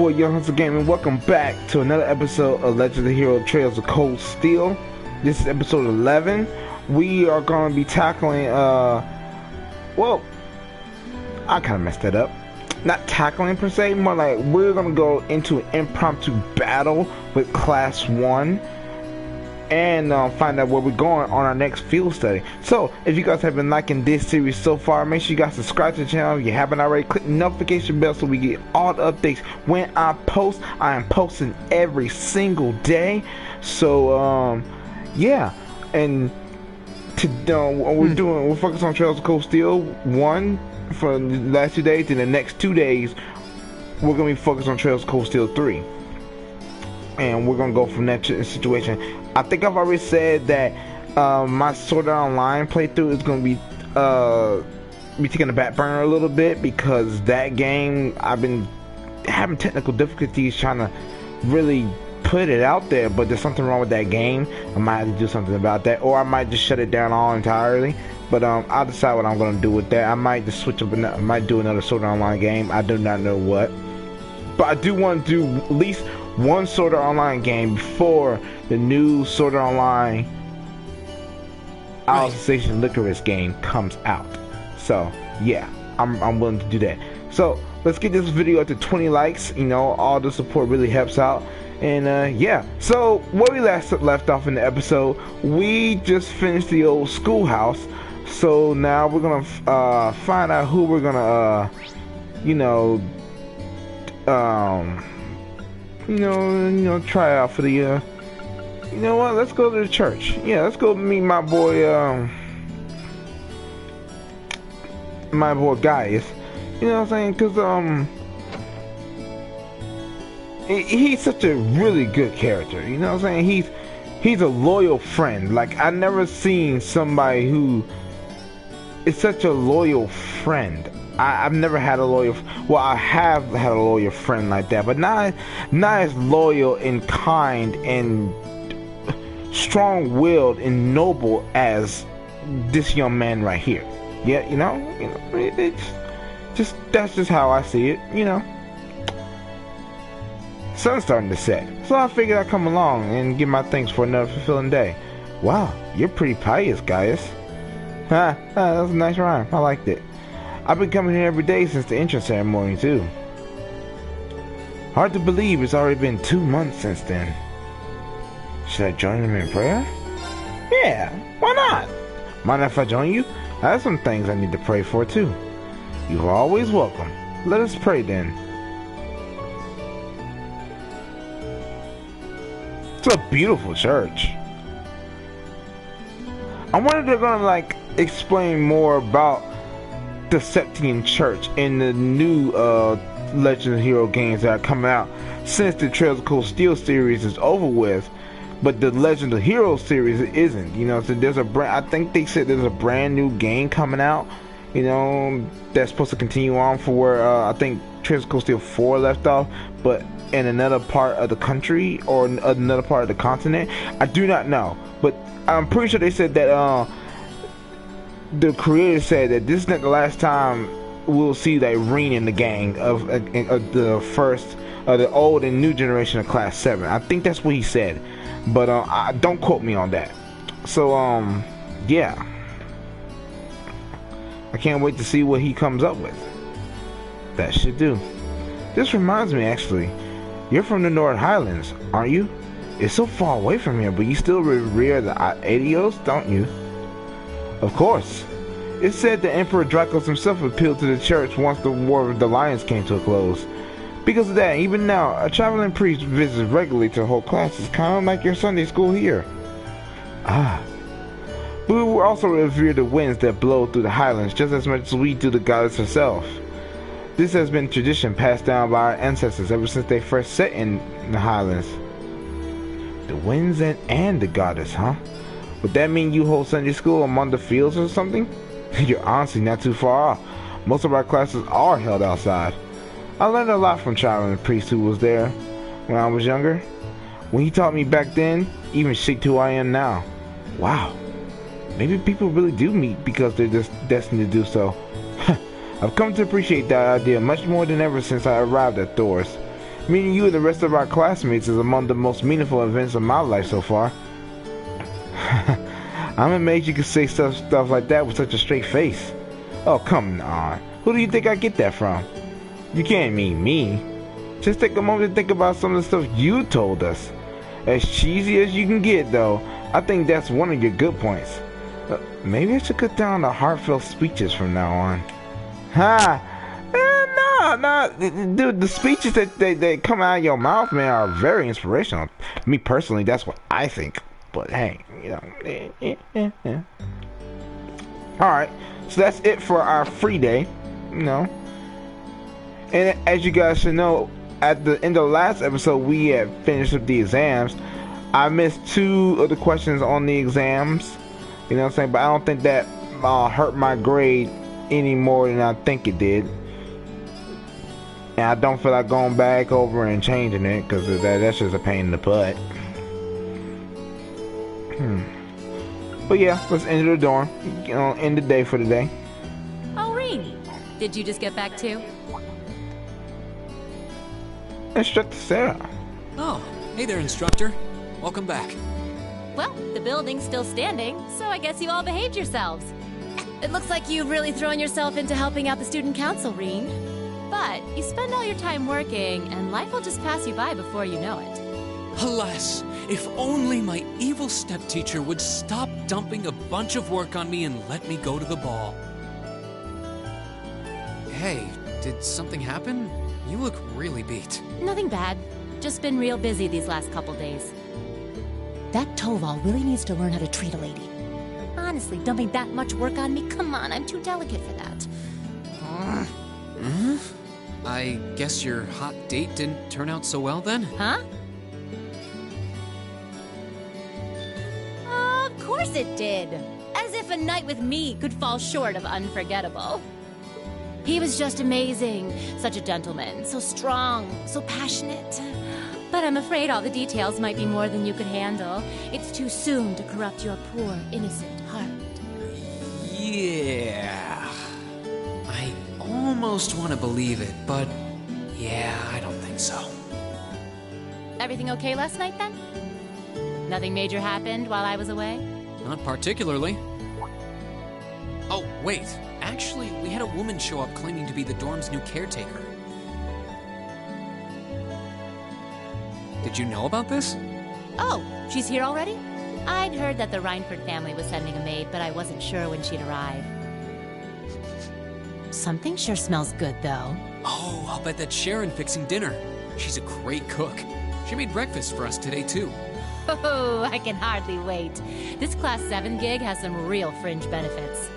boy Young Hunter Gaming. Welcome back to another episode of Legend of the Hero Trails of Cold Steel. This is episode 11. We are going to be tackling, well, I kind of messed that up. Not tackling per se, more like we're going to go into an impromptu battle with Class 1 and find out where we're going on our next field study. So, if you guys have been liking this series so far, make sure you guys subscribe to the channel. If you haven't already, click the notification bell so we get all the updates when I post. I am posting every single day. So, yeah. And we're focused on Trails of Cold Steel 1 for the last 2 days. In the next 2 days, we're going to be focused on Trails of Cold Steel 3. And we're gonna go from that situation. I think I've already said that my Sword Art Online playthrough is gonna be taking a back burner a little bit because that game I've been having technical difficulties trying to really put it out there. But there's something wrong with that game. I might have to do something about that, or I might just shut it down all entirely. But I'll decide what I'm gonna do with that. I might just switch up. I might do another Sword Art Online game. I do not know what. But I do want to do at least one Sword Art Online game before the new Sword Art Online Alice Station Licorice game comes out. So yeah, I'm willing to do that. So let's get this video up to 20 likes. You know, all the support really helps out. And yeah, so where we left off in the episode, we just finished the old schoolhouse. So now we're gonna find out who we're gonna try out for the, you know what, let's go to the church. Yeah, let's go meet my boy, Gaius. You know what I'm saying? Because, he's such a really good character. You know what I'm saying? He's a loyal friend. Like, I've never seen somebody who is such a loyal friend. I've never had a loyal, well, I have had a loyal friend like that, but not as loyal and kind and strong-willed and noble as this young man right here. Yeah, you know, it's just, that's just how I see it, you know. Sun's starting to set, so I figured I'd come along and give my thanks for another fulfilling day. Wow, you're pretty pious, Gaius. That was a nice rhyme. I liked it. I've been coming here every day since the entrance ceremony, too. Hard to believe it's already been 2 months since then. Should I join him in prayer? Yeah, why not? Mind if I join you? I have some things I need to pray for, too. You're always welcome. Let us pray, then. It's a beautiful church. I wonder if they're gonna, like, explain more about the Septian Church in the new Legend of Hero games that are coming out since the Trails of Cold Steel series is over with, but the Legend of Hero series isn't. You know, so there's I think they said there's a brand new game coming out, you know, that's supposed to continue on for where I think Trails of Cold Steel 4 left off, but in another part of the country or another part of the continent. I do not know, but I'm pretty sure they said that the creator said that this is not the last time we'll see the Irene in the gang of the first, the old and new generation of Class 7. I think that's what he said, but don't quote me on that. So yeah, I can't wait to see what he comes up with. That should do. This reminds me, actually, you're from the North Highlands, aren't you? It's so far away from here, but you still revere the Adios, don't you? Of course. It's said that Emperor Dracos himself appealed to the church once the War of the Lions came to a close. Because of that, even now, a traveling priest visits regularly to hold classes, kind of like your Sunday school here. Ah. But we also revere the winds that blow through the highlands just as much as we do the goddess herself. This has been tradition passed down by our ancestors ever since they first set in the highlands. The winds and the goddess, huh? Would that mean you hold Sunday school among the fields or something? You're honestly not too far off. Most of our classes are held outside. I learned a lot from traveling priest who was there when I was younger. When he taught me back then, even shaped who I am now. Wow. Maybe people really do meet because they're just destined to do so. I've come to appreciate that idea much more than ever since I arrived at Thor's. Meeting you and the rest of our classmates is among the most meaningful events of my life so far. I'm amazed you can say stuff like that with such a straight face. Oh, come on. Who do you think I get that from? You can't mean me. Just take a moment to think about some of the stuff you told us. As cheesy as you can get, though, I think that's one of your good points. Maybe I should cut down the heartfelt speeches from now on. Ha! Nah, dude, the speeches that come out of your mouth, man, are very inspirational. Me personally, that's what I think. But hey, you know, Alright, so that's it for our free day, you know. And as you guys should know, at the end of the last episode, we had finished up the exams. I missed 2 of the questions on the exams, you know what I'm saying? But I don't think that hurt my grade any more than I think it did. And I don't feel like going back over and changing it, because that's just a pain in the butt. But yeah, let's enter the dorm. You know, end the day for today. Oh, Reenie, did you just get back too? Instructor Sarah. Oh, hey there, instructor. Welcome back. Well, the building's still standing, so I guess you all behaved yourselves. It looks like you've really thrown yourself into helping out the student council, Reen. But you spend all your time working, and life will just pass you by before you know it. Alas, if only my evil stepteacher would stop dumping a bunch of work on me and let me go to the ball. Hey, did something happen? You look really beat. Nothing bad. Just been real busy these last couple days. That Toval really needs to learn how to treat a lady. Honestly, dumping that much work on me? Come on, I'm too delicate for that. I guess your hot date didn't turn out so well then? Huh? Of course it did. As if a night with me could fall short of unforgettable. He was just amazing. Such a gentleman, so strong, so passionate. But I'm afraid all the details might be more than you could handle. It's too soon to corrupt your poor, innocent heart. Yeah. I almost want to believe it, but yeah, I don't think so. Everything okay last night, then? Nothing major happened while I was away? Not particularly. Oh, wait. Actually, we had a woman show up claiming to be the dorm's new caretaker. Did you know about this? Oh, she's here already? I'd heard that the Reinford family was sending a maid, but I wasn't sure when she'd arrive. Something sure smells good, though. Oh, I'll bet that's Sharon fixing dinner. She's a great cook. She made breakfast for us today, too. Oh, I can hardly wait. This Class 7 gig has some real fringe benefits.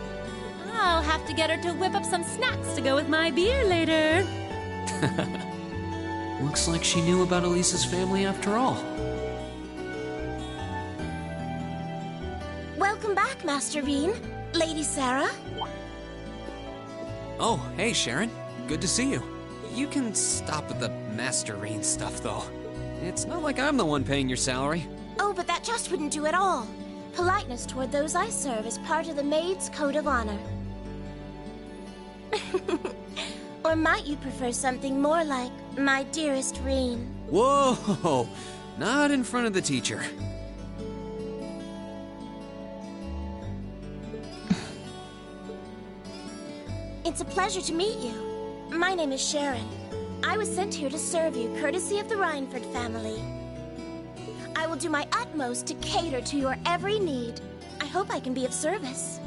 I'll have to get her to whip up some snacks to go with my beer later. Looks like she knew about Elisa's family after all. Welcome back, Master Bean. Lady Sarah. Oh, hey, Sharon. Good to see you. You can stop with the Master Rain stuff, though. It's not like I'm the one paying your salary. Oh, but that just wouldn't do at all. Politeness toward those I serve is part of the maid's code of honor. Or might you prefer something more like, my dearest Reen? Whoa! Not in front of the teacher. It's a pleasure to meet you. My name is Sharon. I was sent here to serve you, courtesy of the Reinford family. I will do my utmost to cater to your every need. I hope I can be of service.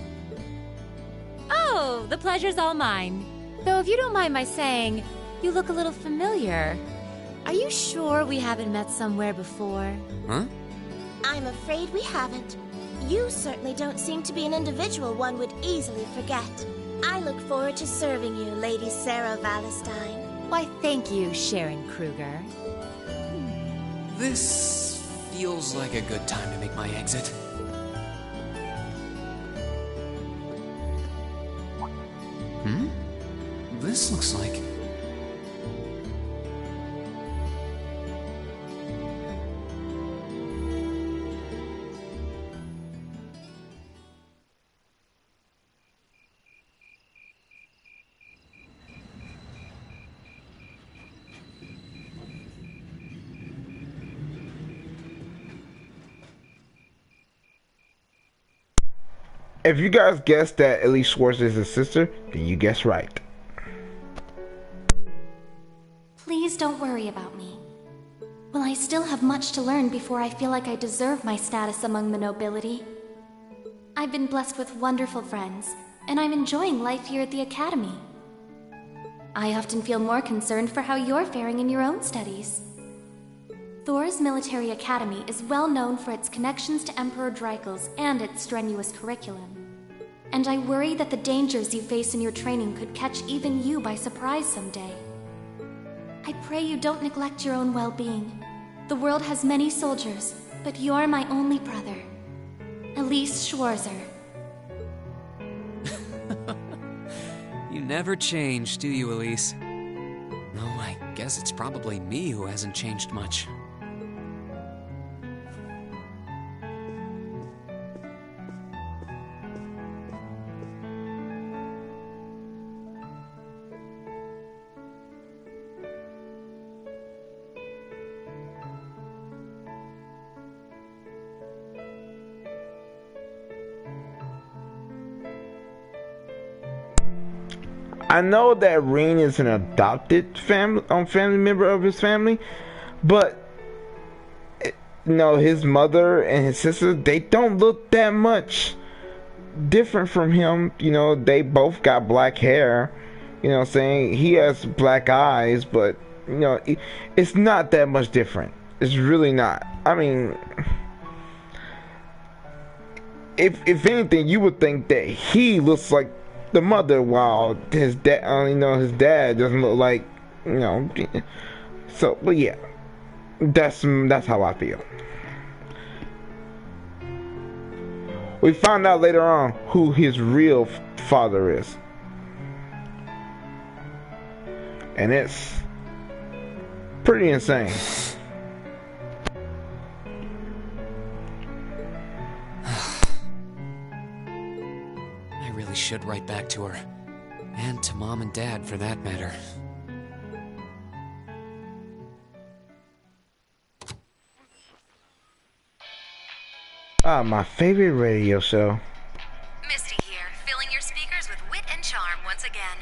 Oh, the pleasure's all mine. Though if you don't mind my saying, you look a little familiar. Are you sure we haven't met somewhere before? Huh? I'm afraid we haven't. You certainly don't seem to be an individual one would easily forget. I look forward to serving you, Lady Sarah Valentine. Why, thank you, Sharon Kruger. This feels like a good time to make my exit. This looks like... If you guys guessed that Elise Schwartz is his sister, then you guessed right. Please don't worry about me. Well, I still have much to learn before I feel like I deserve my status among the nobility. I've been blessed with wonderful friends, and I'm enjoying life here at the Academy. I often feel more concerned for how you're faring in your own studies. Thor's Military Academy is well known for its connections to Emperor Dreikel's and its strenuous curriculum. And I worry that the dangers you face in your training could catch even you by surprise someday. I pray you don't neglect your own well-being. The world has many soldiers, but you're my only brother. Elise Schwarzer. You never change, do you, Elise? No, I guess it's probably me who hasn't changed much. I know that Rain is an adopted family member of his family, but his mother and his sister, they don't look that much different from him. They both got black hair. Saying he has black eyes, but it's not that much different. It's really not. I mean, if anything, you would think that he looks like the mother, while his dad, his dad doesn't look like, So, but yeah, that's how I feel. We found out later on who his real father is, and it's pretty insane. Should write back to her. And to Mom and Dad, for that matter. My favorite radio show. Misty here, filling your speakers with wit and charm once again.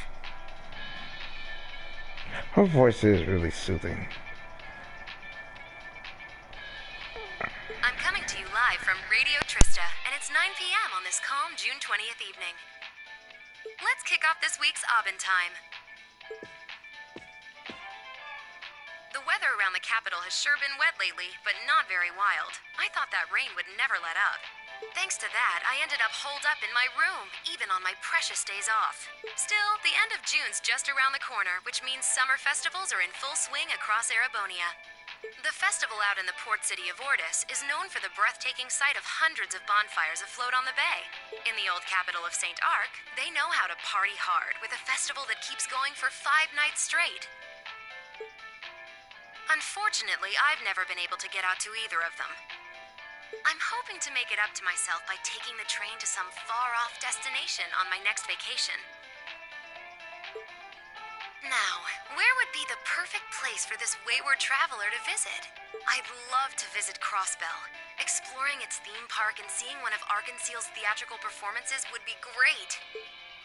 Her voice is really soothing. I'm coming to you live from Radio Trista, and it's 9 p.m. on this calm June 20th evening. Let's kick off this week's Aubin time. The weather around the capital has sure been wet lately, but not very wild. I thought that rain would never let up. Thanks to that, I ended up holed up in my room, even on my precious days off. Still, the end of June's just around the corner, which means summer festivals are in full swing across Erebonia. The festival out in the port city of Ordis is known for the breathtaking sight of hundreds of bonfires afloat on the bay. In the old capital of St. Arc, they know how to party hard with a festival that keeps going for 5 nights straight. Unfortunately, I've never been able to get out to either of them. I'm hoping to make it up to myself by taking the train to some far-off destination on my next vacation. Now, where would be the perfect place for this wayward traveler to visit? I'd love to visit Crossbell. Exploring its theme park and seeing one of Arkansas's theatrical performances would be great.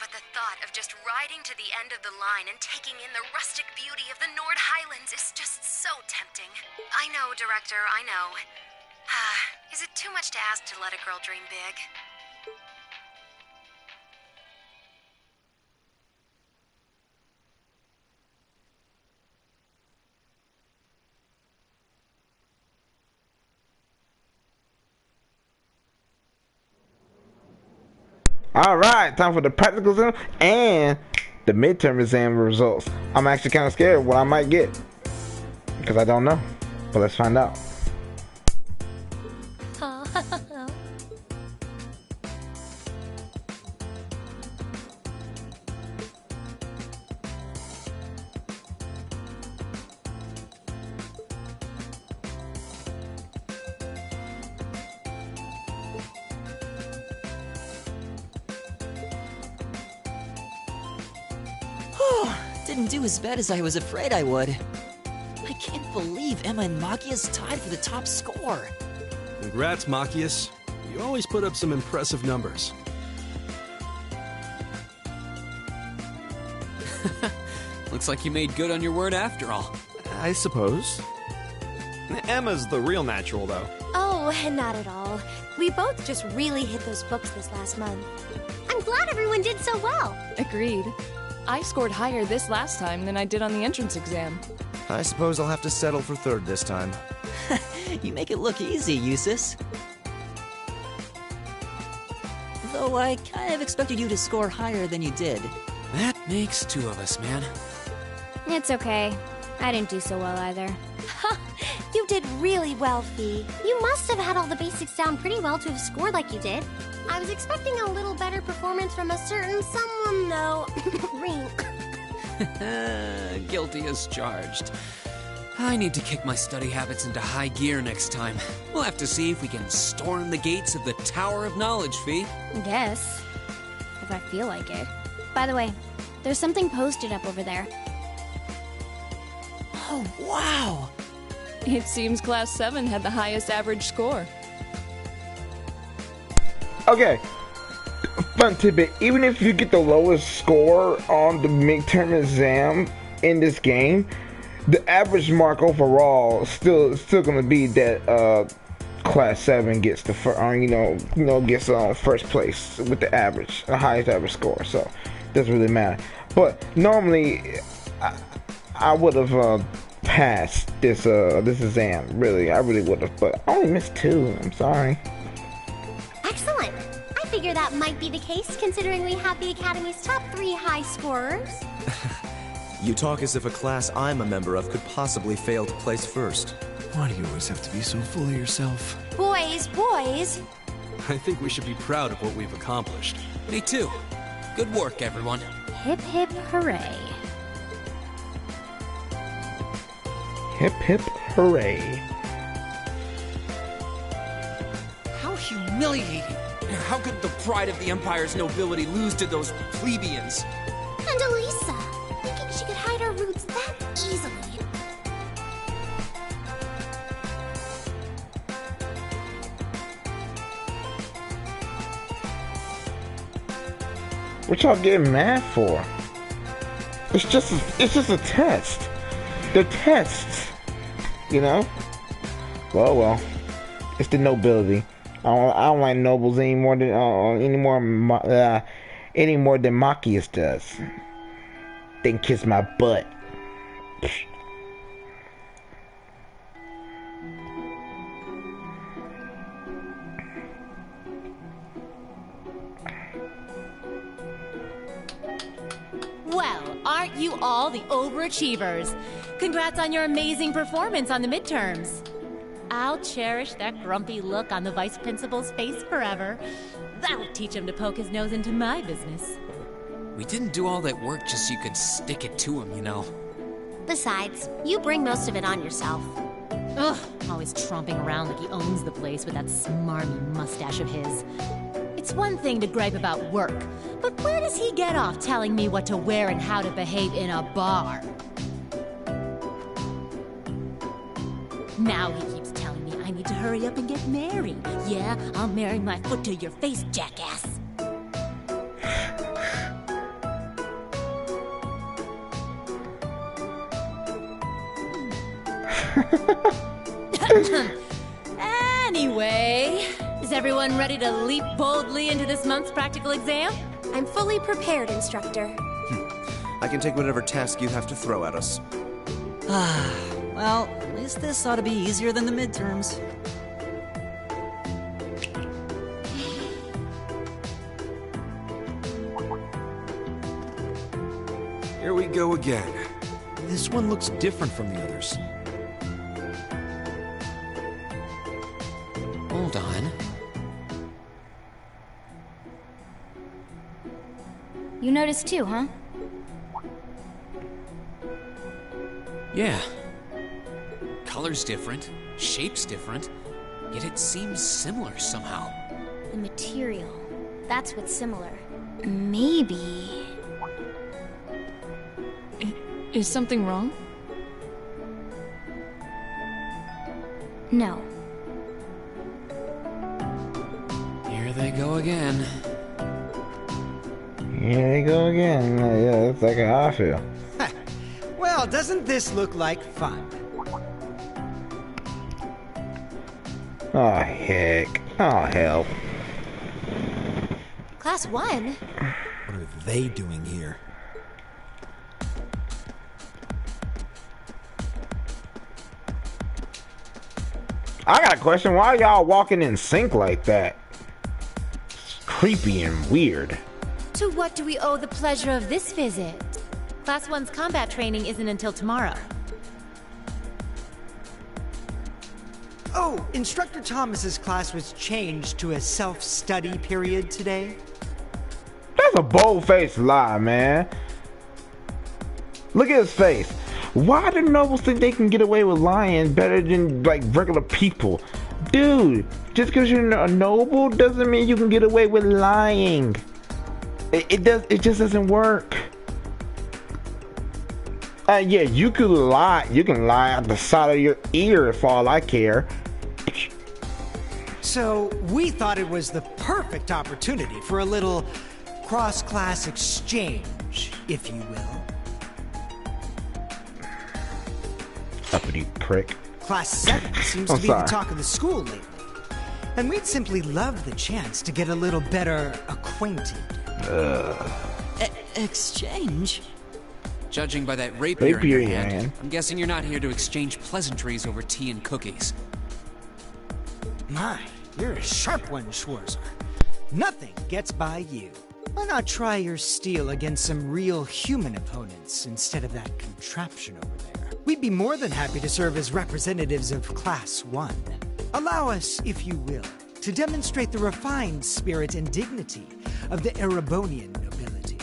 But the thought of just riding to the end of the line and taking in the rustic beauty of the Nord Highlands is just so tempting. I know, Director, I know. Is it too much to ask to let a girl dream big? Alright, time for the practical exam and the midterm exam results. I'm actually kind of scared of what I might get, because I don't know. But let's find out. Didn't do as bad as I was afraid I would. I can't believe Emma and Machias tied for the top score. Congrats, Machias. You always put up some impressive numbers. Looks like you made good on your word after all. I suppose. Emma's the real natural, though. Oh, not at all. We both just really hit those books this last month. I'm glad everyone did so well. Agreed. I scored higher this last time than I did on the entrance exam. I suppose I'll have to settle for third this time. You make it look easy, Eustace. Though I kind of expected you to score higher than you did. That makes two of us, man. It's okay. I didn't do so well either. You did really well, Fee. You must have had all the basics down pretty well to have scored like you did. I was expecting a little better performance from a certain someone, though. Ring. Guilty as charged. I need to kick my study habits into high gear next time. We'll have to see if we can storm the gates of the Tower of Knowledge, Fee. I guess. If I feel like it. By the way, there's something posted up over there. Oh, wow! It seems Class 7 had the highest average score. Okay, fun tidbit. Even if you get the lowest score on the midterm exam in this game, the average mark overall still gonna be that Class 7 gets the gets first place with the average, the highest average score. So it doesn't really matter. But normally, I would have passed this exam. Really, I really would have. But I only missed 2. I'm sorry. Excellent. I figure that might be the case, considering we have the Academy's top 3 high scorers. You talk as if a class I'm a member of could possibly fail to place first. Why do you always have to be so full of yourself? Boys. I think we should be proud of what we've accomplished. Me too. Good work, everyone. Hip hip hooray. Hip hip hooray. How humiliating. How could the pride of the Empire's nobility lose to those plebeians? And Elisa, thinking she could hide her roots that easily. What y'all getting mad for? It's just a test. They're tests, you know. Well, it's the nobility. I don't like nobles any more than Machias does. They can kiss my butt. Well, aren't you all the overachievers? Congrats on your amazing performance on the midterms. I'll cherish that grumpy look on the vice principal's face forever. That'll teach him to poke his nose into my business. We didn't do all that work just so you could stick it to him, you know. Besides, you bring most of it on yourself. Ugh, always tromping around like he owns the place with that smarmy mustache of his. It's one thing to gripe about work, but where does he get off telling me what to wear and how to behave in a bar? Now he keeps telling me I need to hurry up and get married. Yeah, I'll marry my foot to your face, jackass. Anyway, is everyone ready to leap boldly into this month's practical exam? I'm fully prepared, Instructor. I can take whatever task you have to throw at us. Well, at least this ought to be easier than the midterms. Here we go again. This one looks different from the others. Hold on. You noticed too, huh? Yeah. Color's different, shape's different, yet it seems similar somehow. The material. That's what's similar. Maybe... Is something wrong? No. Here they go again. Here you go again. Yeah, that's like how I feel. Well, doesn't this look like fun? Oh, heck. Oh, hell. Class 1? What are they doing here? I got a question. Why are y'all walking in sync like that? It's creepy and weird. To what do we owe the pleasure of this visit? Class 1's combat training isn't until tomorrow. Oh, Instructor Thomas's class was changed to a self-study period today. That's a bold-faced lie, man. Look at his face. Why do nobles think they can get away with lying better than, like, regular people? Dude, just because you're a noble doesn't mean you can get away with lying. It just doesn't work. Yeah, you could lie. You can lie out the side of your ear for all I care. So, we thought it was the perfect opportunity for a little cross-class exchange, if you will. Uppity prick. Class 7 seems to be the talk of the school lately. And we'd simply love the chance to get a little better acquainted. Exchange? Judging by that rapier in your hand, hand, I'm guessing you're not here to exchange pleasantries over tea and cookies. My, you're a sharp one, Schwarzer. Nothing gets by you. Why not try your steel against some real human opponents instead of that contraption over there? We'd be more than happy to serve as representatives of Class 1. Allow us, if you will, to demonstrate the refined spirit and dignity of the Erebonian nobility.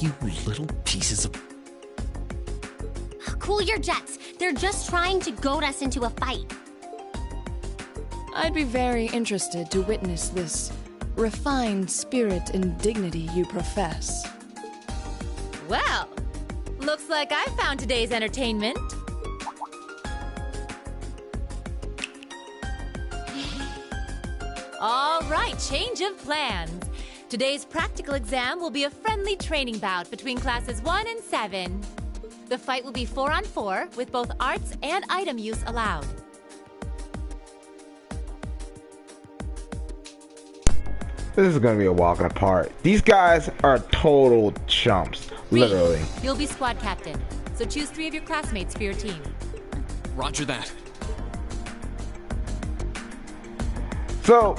You little pieces of... Cool your jets. They're just trying to goad us into a fight. I'd be very interested to witness this refined spirit and dignity you profess. Well, looks like I found today's entertainment. All right, change of plans. Today's practical exam will be a friendly training bout between classes 1 and 7. The fight will be 4-on-4 with both arts and item use allowed. This is gonna be a walk in the park. These guys are total chumps, literally. You'll be squad captain, so choose 3 of your classmates for your team. Roger that. So,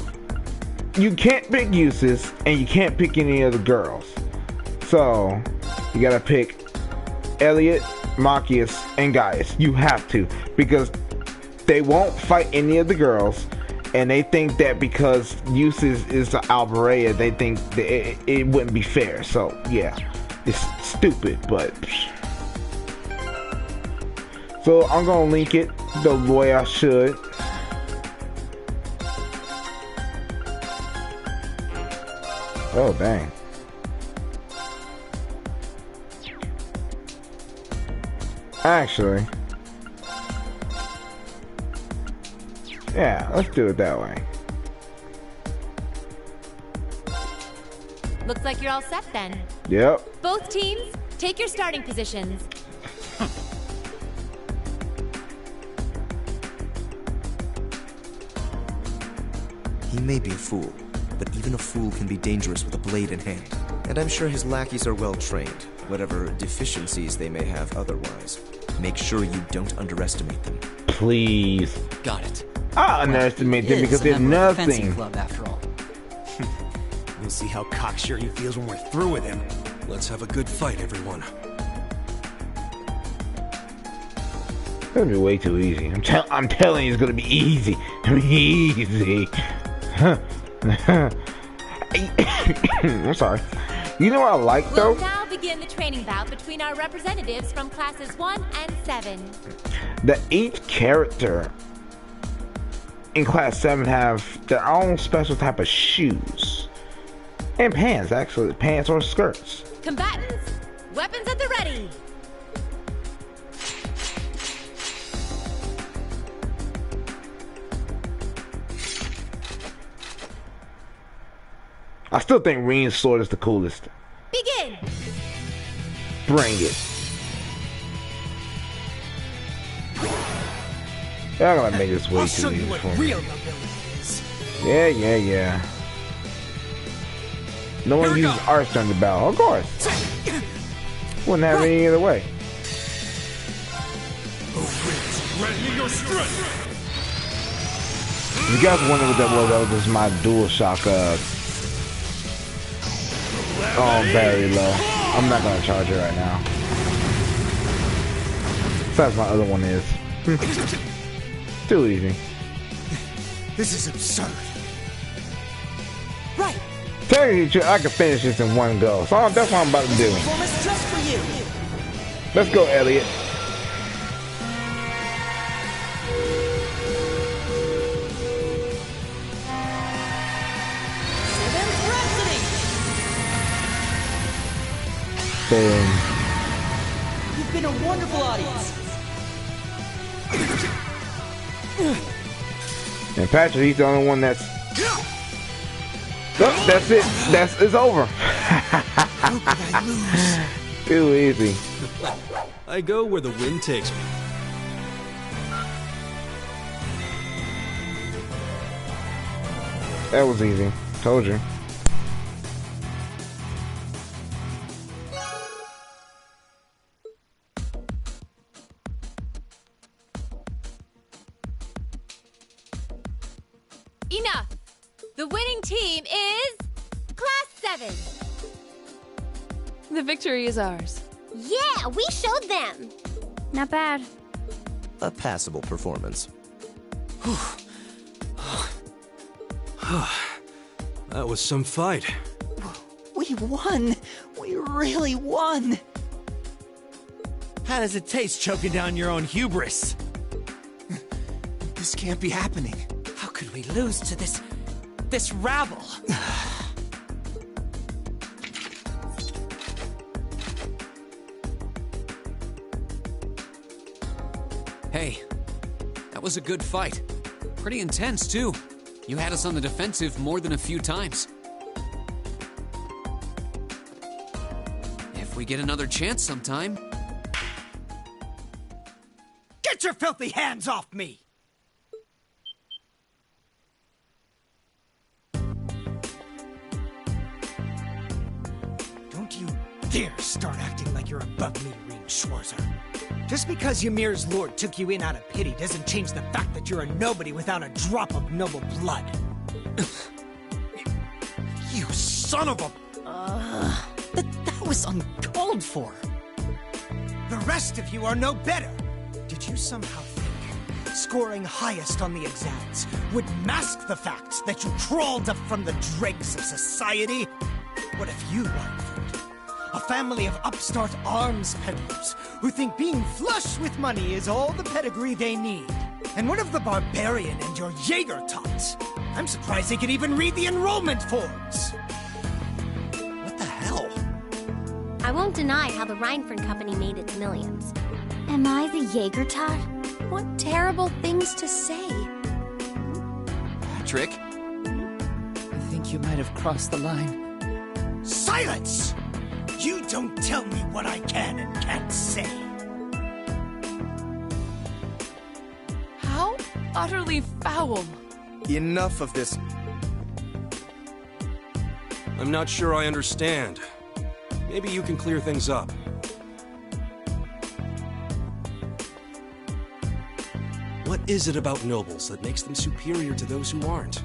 you can't pick uses, and you can't pick any of the girls. So, you gotta pick Elliot, Machias, and Gaius. You have to, because they won't fight any of the girls, and they think that because uses is the Alberea, they think that it wouldn't be fair. So, yeah, it's stupid, but... So, I'm gonna link it the way I should. Oh, dang. Actually, yeah, let's do it that way. Looks like you're all set then. Yep. Both teams, take your starting positions. He may be a fool, but even a fool can be dangerous with a blade in hand. And I'm sure his lackeys are well trained, whatever deficiencies they may have otherwise. Make sure you don't underestimate them. Please. Got it. I underestimate them because they're nothing. Fencing club, after all. We'll see how cocksure he feels when we're through with him. Let's have a good fight, everyone. It's gonna be way too easy. I'm telling you, it's gonna be easy. Easy. I'm sorry. You know what I like though? We'll now begin the training bout between our representatives from classes 1 and 7. That each character in class 7 have their own special type of shoes. And pants, actually. Pants or skirts. Combatants, weapons at the ready. I still think Reen's sword is the coolest. Begin! Bring it. I'm gonna make this way I'll too show you easy what for me. real nobility is. Yeah. No one uses arts during the battle, of course. Wouldn't have any other way. If you guys wonder what that was just my dual shock very low. I'm not gonna charge it right now. Besides my other one is. Too easy. This is absurd. Right. Technically, I could finish this in one go, so that's what I'm about to do. Just for you. Let's go, Elliot. Boom. You've been a wonderful audience. And Patrick, he's the only one that's... Oh, that's it. It's over. Too easy. I go where the wind takes me. That was easy. Told you. Enough! The winning team is... Class 7! The victory is ours. Yeah, we showed them. Not bad. A passable performance. That was some fight. We won. We really won. How does it taste choking down your own hubris? This can't be happening. How could we lose to this rabble? Hey, that was a good fight. Pretty intense, too. You had us on the defensive more than a few times. If we get another chance sometime... Get your filthy hands off me! Don't you dare start acting like you're above me, Reem Schwarzer. Just because Ymir's lord took you in out of pity doesn't change the fact that you're a nobody without a drop of noble blood. You son of a... That was uncalled for. The rest of you are no better. Did you somehow think scoring highest on the exams would mask the fact that you crawled up from the dregs of society? What if you, Reinford, a family of upstart arms peddlers who think being flush with money is all the pedigree they need? And what of the barbarian and your Jaeger tots? I'm surprised they can even read the enrollment forms. What the hell? I won't deny how the Reinford Company made its millions. Am I the Jaeger tot? What terrible things to say. Patrick? I think you might have crossed the line. Silence! You don't tell me what I can and can't say. How utterly foul. Enough of this. I'm not sure I understand. Maybe you can clear things up. What is it about nobles that makes them superior to those who aren't?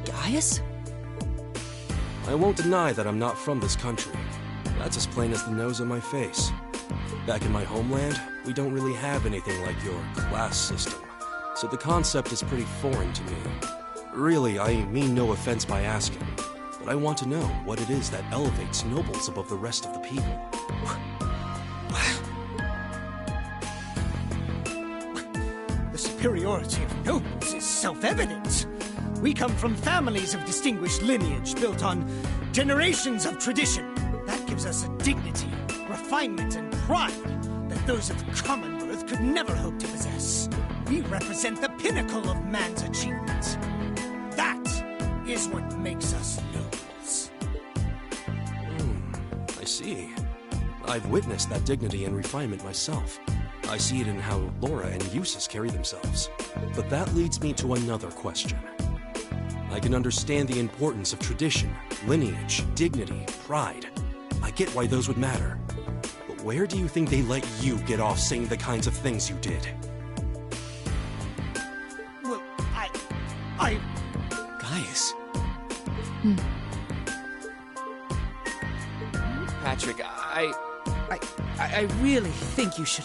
Gaius? I won't deny that I'm not from this country. That's as plain as the nose on my face. Back in my homeland, we don't really have anything like your class system, so the concept is pretty foreign to me. Really, I mean no offense by asking, but I want to know what it is that elevates nobles above the rest of the people. The superiority of nobles is self-evident. We come from families of distinguished lineage built on generations of tradition. That gives us a dignity, refinement, and pride that those of common birth could never hope to possess. We represent the pinnacle of man's achievement. That is what makes us nobles. I see. I've witnessed that dignity and refinement myself. I see it in how Laura and Eustace carry themselves. But that leads me to another question. I can understand the importance of tradition, lineage, dignity, pride. I get why those would matter. But where do you think they let you get off saying the kinds of things you did? Well, Gaius. Patrick, I really think you should...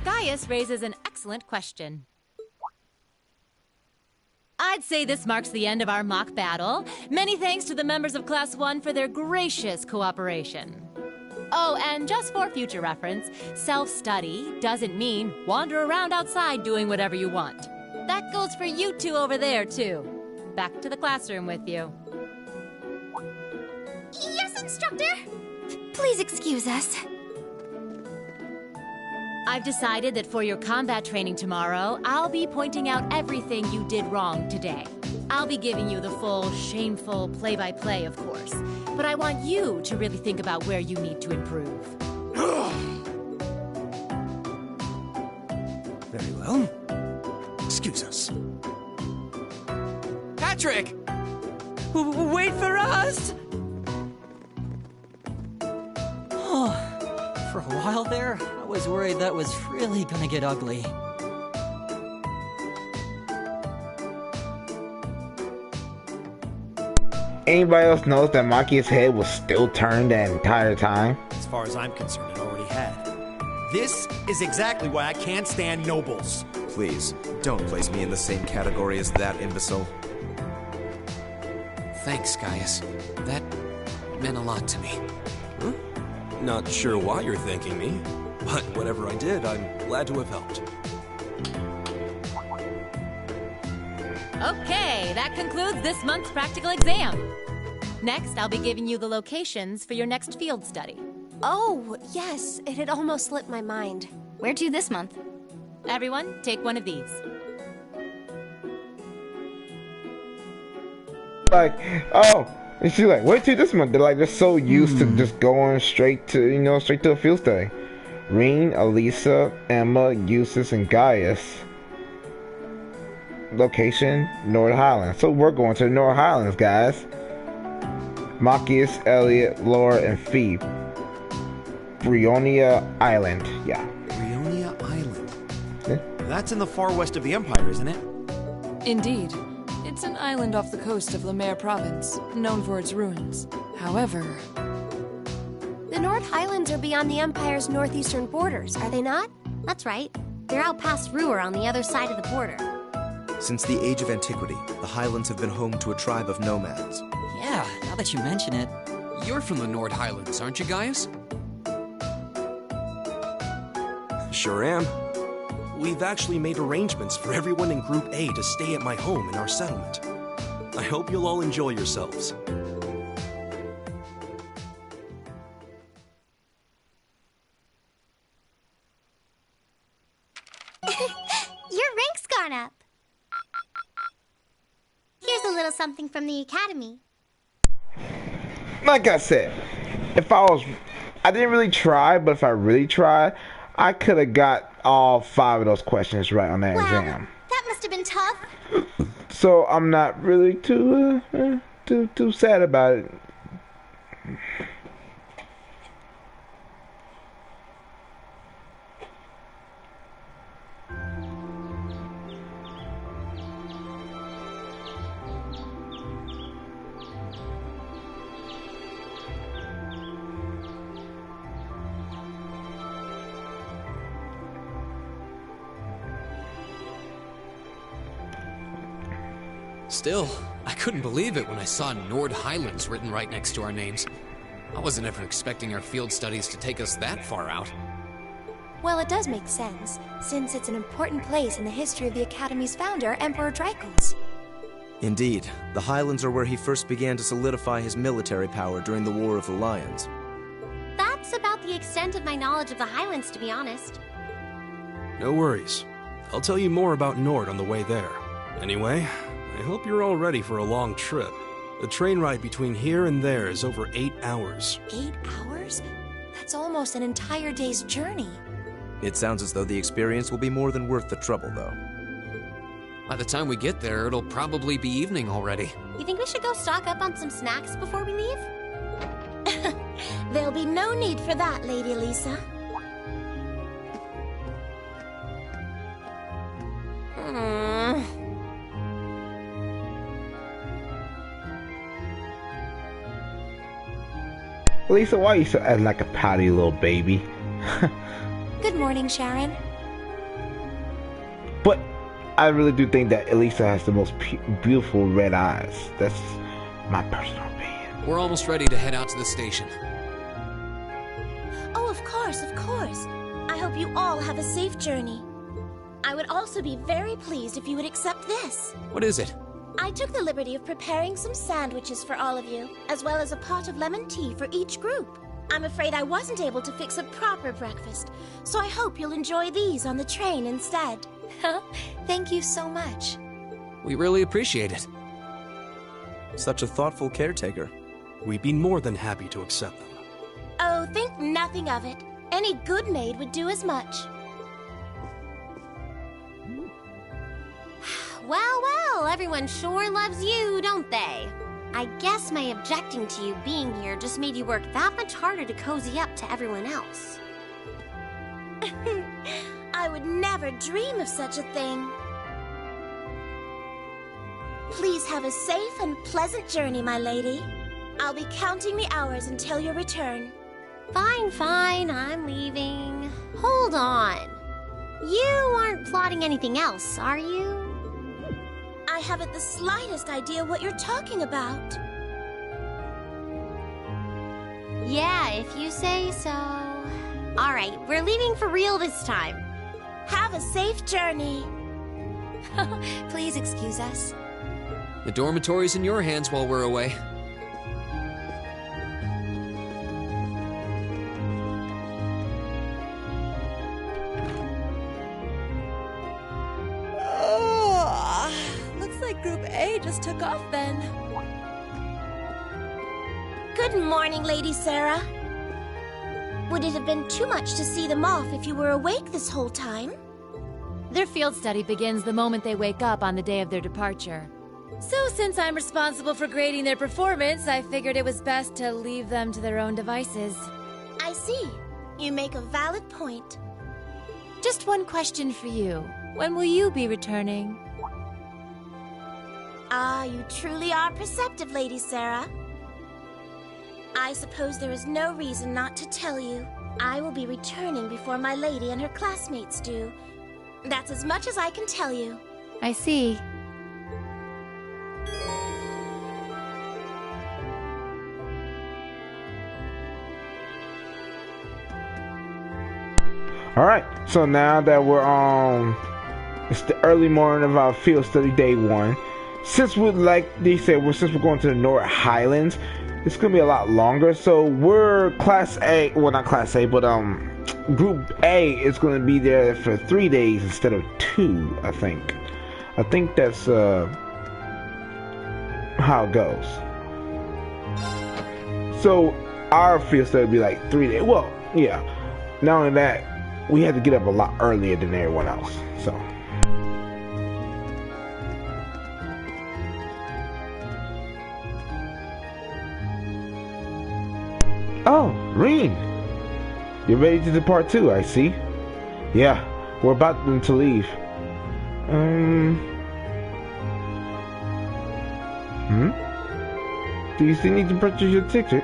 Gaius raises an excellent question. I'd say this marks the end of our mock battle. Many thanks to the members of Class 1 for their gracious cooperation. Oh, and just for future reference, self-study doesn't mean wander around outside doing whatever you want. That goes for you two over there, too. Back to the classroom with you. Yes, instructor! Please excuse us. I've decided that for your combat training tomorrow, I'll be pointing out everything you did wrong today. I'll be giving you the full, shameful play-by-play, of course. But I want you to really think about where you need to improve. Very well. Excuse us. Patrick! Wait for us! For a while there, I was worried that was really gonna get ugly. Anybody else notice that Maki's head was still turned that entire time? As far as I'm concerned, it already had. This is exactly why I can't stand nobles. Please, don't place me in the same category as that imbecile. Thanks, Gaius. That meant a lot to me. Huh? Not sure why you're thanking me, but whatever I did, I'm glad to have helped. Okay, that concludes this month's practical exam. Next, I'll be giving you the locations for your next field study. Oh, yes, it had almost slipped my mind. Where to this month? Everyone, take one of these. Like, oh, and she's like, where to this month? They're like, they're so used to just going straight to, straight to a field study. Reen, Elisa, Emma, Eustace, and Gaius. Location, North Highlands. So we're going to the North Highlands, guys. Machias, Elliot, Laura, and Phoebe. Brionia Island. Yeah. Brionia Island. Yeah. That's in the far west of the Empire, isn't it? Indeed. It's an island off the coast of Lemaire Province, known for its ruins. However... The North Highlands are beyond the Empire's northeastern borders, are they not? That's right. They're out past Ruhr on the other side of the border. Since the age of antiquity, the Highlands have been home to a tribe of nomads. Yeah, now that you mention it. You're from the Nord Highlands, aren't you, Gaius? Sure am. We've actually made arrangements for everyone in Group A to stay at my home in our settlement. I hope you'll all enjoy yourselves. Your rank's gone up. Here's a little something from the Academy. Like I said, I didn't really try, but if I really tried, I could have got all 5 of those questions right on that exam. That must have been tough. So I'm not really too sad about it. Still, I couldn't believe it when I saw Nord Highlands written right next to our names. I wasn't ever expecting our field studies to take us that far out. Well, it does make sense, since it's an important place in the history of the Academy's founder, Emperor Dracos. Indeed, the Highlands are where he first began to solidify his military power during the War of the Lions. That's about the extent of my knowledge of the Highlands, to be honest. No worries. I'll tell you more about Nord on the way there. Anyway, I hope you're all ready for a long trip. The train ride between here and there is over 8 hours. 8 hours? That's almost an entire day's journey. It sounds as though the experience will be more than worth the trouble, though. By the time we get there, it'll probably be evening already. You think we should go stock up on some snacks before we leave? There'll be no need for that, Lady Lisa. Lisa, why are you so acting like a pouty little baby? Good morning, Sharon. But I really do think that Elisa has the most beautiful red eyes. That's my personal opinion. We're almost ready to head out to the station. Oh, of course, of course. I hope you all have a safe journey. I would also be very pleased if you would accept this. What is it? I took the liberty of preparing some sandwiches for all of you, as well as a pot of lemon tea for each group. I'm afraid I wasn't able to fix a proper breakfast, so I hope you'll enjoy these on the train instead. Thank you so much. We really appreciate it. Such a thoughtful caretaker. We'd be more than happy to accept them. Oh, think nothing of it. Any good maid would do as much. Well, everyone sure loves you, don't they? I guess my objecting to you being here just made you work that much harder to cozy up to everyone else. I would never dream of such a thing. Please have a safe and pleasant journey, my lady. I'll be counting the hours until your return. Fine, I'm leaving. Hold on. You aren't plotting anything else, are you? I haven't the slightest idea what you're talking about. Yeah, if you say so. All right, we're leaving for real this time. Have a safe journey. Please excuse us. The dormitory's in your hands while we're away. Looks like Group A just took off then. Good morning, Lady Sarah. Would it have been too much to see them off if you were awake this whole time? Their field study begins the moment they wake up on the day of their departure. So since I'm responsible for grading their performance, I figured it was best to leave them to their own devices. I see. You make a valid point. Just one question for you. When will you be returning? Ah, you truly are perceptive, Lady Sarah. I suppose there is no reason not to tell you. I will be returning before my lady and her classmates do. That's as much as I can tell you. I see. Alright, so now that we're it's the early morning of our field study day 1. Since we're since we're going to the North Highlands, it's gonna be a lot longer. So we're class A, well not class A, but group A is gonna be there for 3 days instead of 2, I think. I think that's how it goes. So our field study will be like 3 days. Well, yeah. Not only that, we had to get up a lot earlier than everyone else. So oh, Reen, you're ready to depart too, I see. Yeah, we're about to leave. Do you still need to purchase your ticket?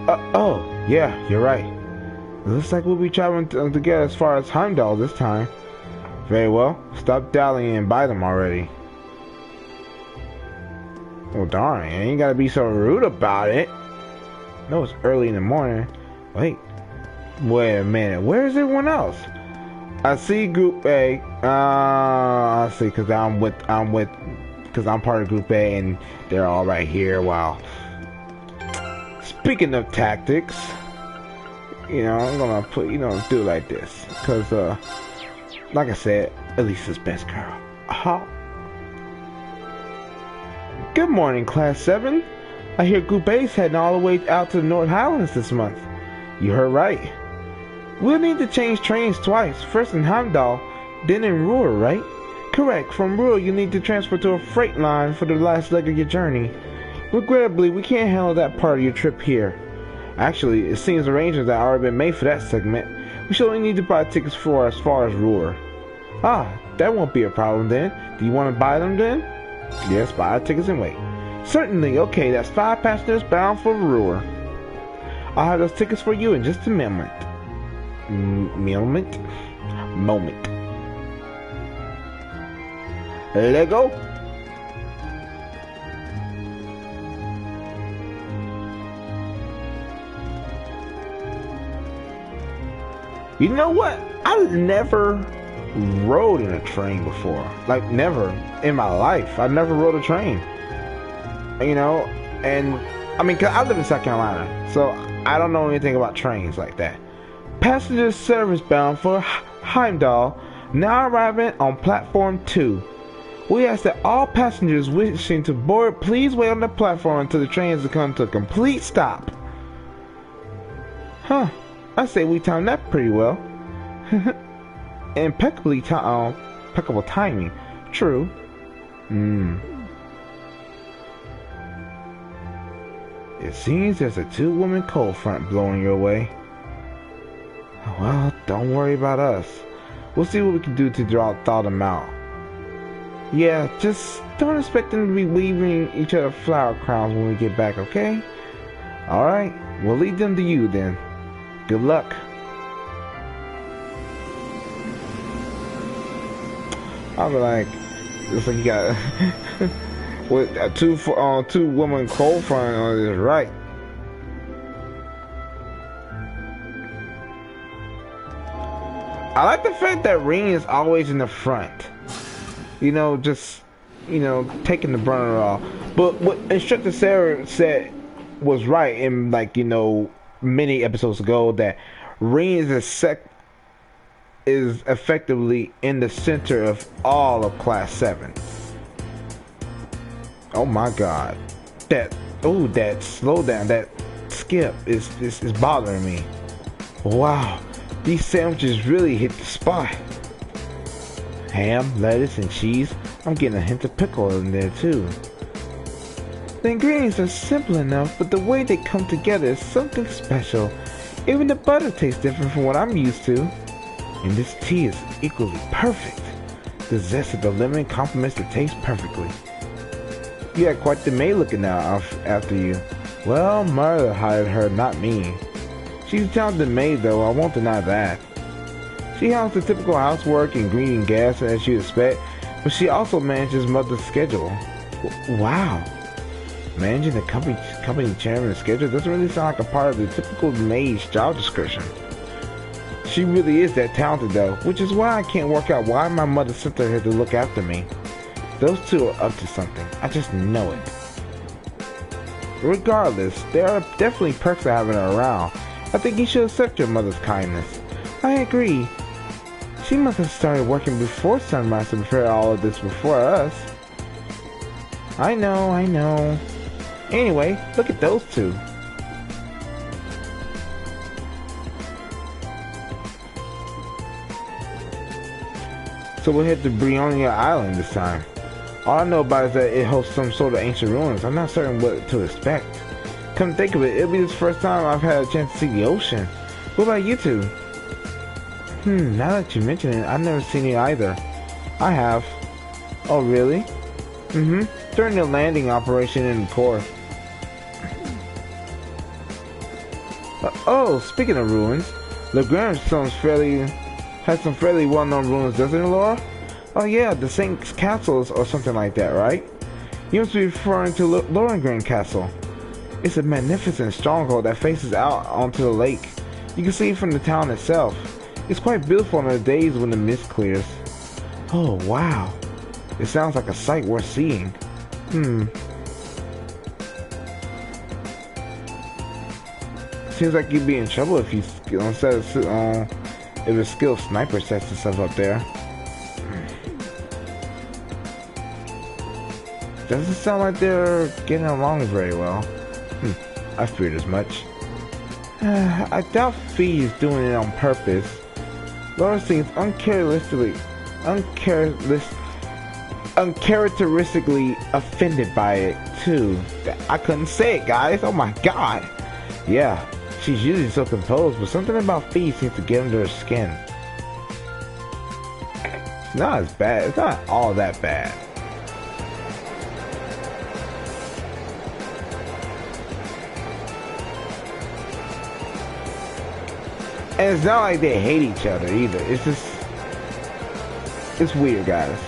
Oh, yeah, you're right. It looks like we'll be traveling together as far as Heimdall this time. Very well. Stop dallying and buy them already. Oh darn, you ain't gotta be so rude about it. No, it's early in the morning. Wait a minute. Where's everyone else? I see Group A. I see, because I'm part of Group A, and they're all right here. Wow. Speaking of tactics, I'm gonna do it like this, because like I said, Elisa's best girl. Good morning, Class 7. I hear Group A's heading all the way out to the North Highlands this month. You heard right. We'll need to change trains twice, first in Heimdall, then in Ruhr, right? Correct. From Ruhr, you need to transfer to a freight line for the last leg of your journey. Regrettably, we can't handle that part of your trip here. Actually, it seems arrangements have already been made for that segment. We should only need to buy tickets for as far as Ruhr. Ah, that won't be a problem then. Do you want to buy them then? Yes, buy tickets and wait. Certainly. Okay, that's 5 passengers bound for Ruhr. I'll have those tickets for you in just a moment. Moment. Let go. You know what? I never rode in a train before. Like, never in my life. I never rode a train. You know, and I mean, 'cause I live in South Carolina, so I don't know anything about trains like that. Passenger service bound for Heimdall, now arriving on platform 2. We ask that all passengers wishing to board please wait on the platform until the train has come to a complete stop. Huh, I say we timed that pretty well. Impeccable timing. True. It seems there's a 2-woman cold front blowing your way. Well, don't worry about us. We'll see what we can do to thaw them out. Yeah, just don't expect them to be weaving each other flower crowns when we get back, okay? Alright, we'll leave them to you then. Good luck. I'll be like, looks like you got with a 2-woman cold front on this right. I like the fact that Ring is always in the front. You know, just, you know, taking the brunt of it all. But what Instructor Sarah said was right in, like, you know, many episodes ago, that Ring is effectively in the center of all of Class 7. Oh my god. That slowdown, that skip is bothering me. Wow, these sandwiches really hit the spot. Ham, lettuce, and cheese. I'm getting a hint of pickle in there too. The ingredients are simple enough, but the way they come together is something special. Even the butter tastes different from what I'm used to. And this tea is equally perfect. The zest of the lemon complements the taste perfectly. You had quite the maid looking now after you. Well, mother hired her, not me. She's a talented maid though, I won't deny that. She handles the typical housework and greeting guests as you'd expect, but she also manages mother's schedule. Wow. Managing the company chairman's schedule doesn't really sound like a part of the typical maid's job description. She really is that talented though, which is why I can't work out why my mother sent her here to look after me. Those two are up to something. I just know it. Regardless, there are definitely perks to having her around. I think you should accept your mother's kindness. I agree. She must have started working before sunrise to prepare all of this before us. I know. Anyway, look at those two. So we'll head to Brionia Island this time. All I know about it is that it hosts some sort of ancient ruins. I'm not certain what to expect. Come to think of it, it'll be the first time I've had a chance to see the ocean. What about you two? Now that you mention it, I've never seen it either. I have. Oh, really? During the landing operation in the core. Oh, speaking of ruins, Lagrange has some fairly well-known ruins, doesn't it, Laura? Oh yeah, the Saint's Castles or something like that, right? You must be referring to Lohengrin Castle. It's a magnificent stronghold that faces out onto the lake. You can see it from the town itself. It's quite beautiful on the days when the mist clears. Oh wow, it sounds like a sight worth seeing. Seems like you'd be in trouble if if a skilled sniper sets himself up there. Doesn't sound like they're getting along very well. I feared as much. I doubt Fee is doing it on purpose. Laura seems uncharacteristically offended by it, too. I couldn't say it, guys. Oh my god. Yeah, she's usually so composed, but something about Fee seems to get under her skin. It's not as bad. It's not all that bad. And it's not like they hate each other either. It's just... it's weird, guys.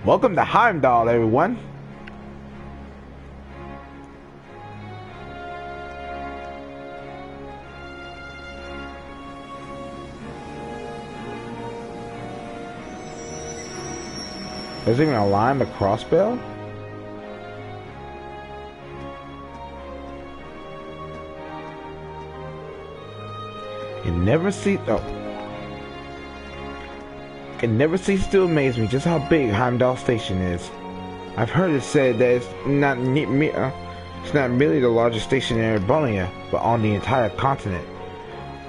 Welcome to Heimdall, everyone. There's even a line to crossbow? It never ceases to amaze me just how big Heimdall Station is. I've heard it said that it's not merely the largest station in Erebonia, but on the entire continent.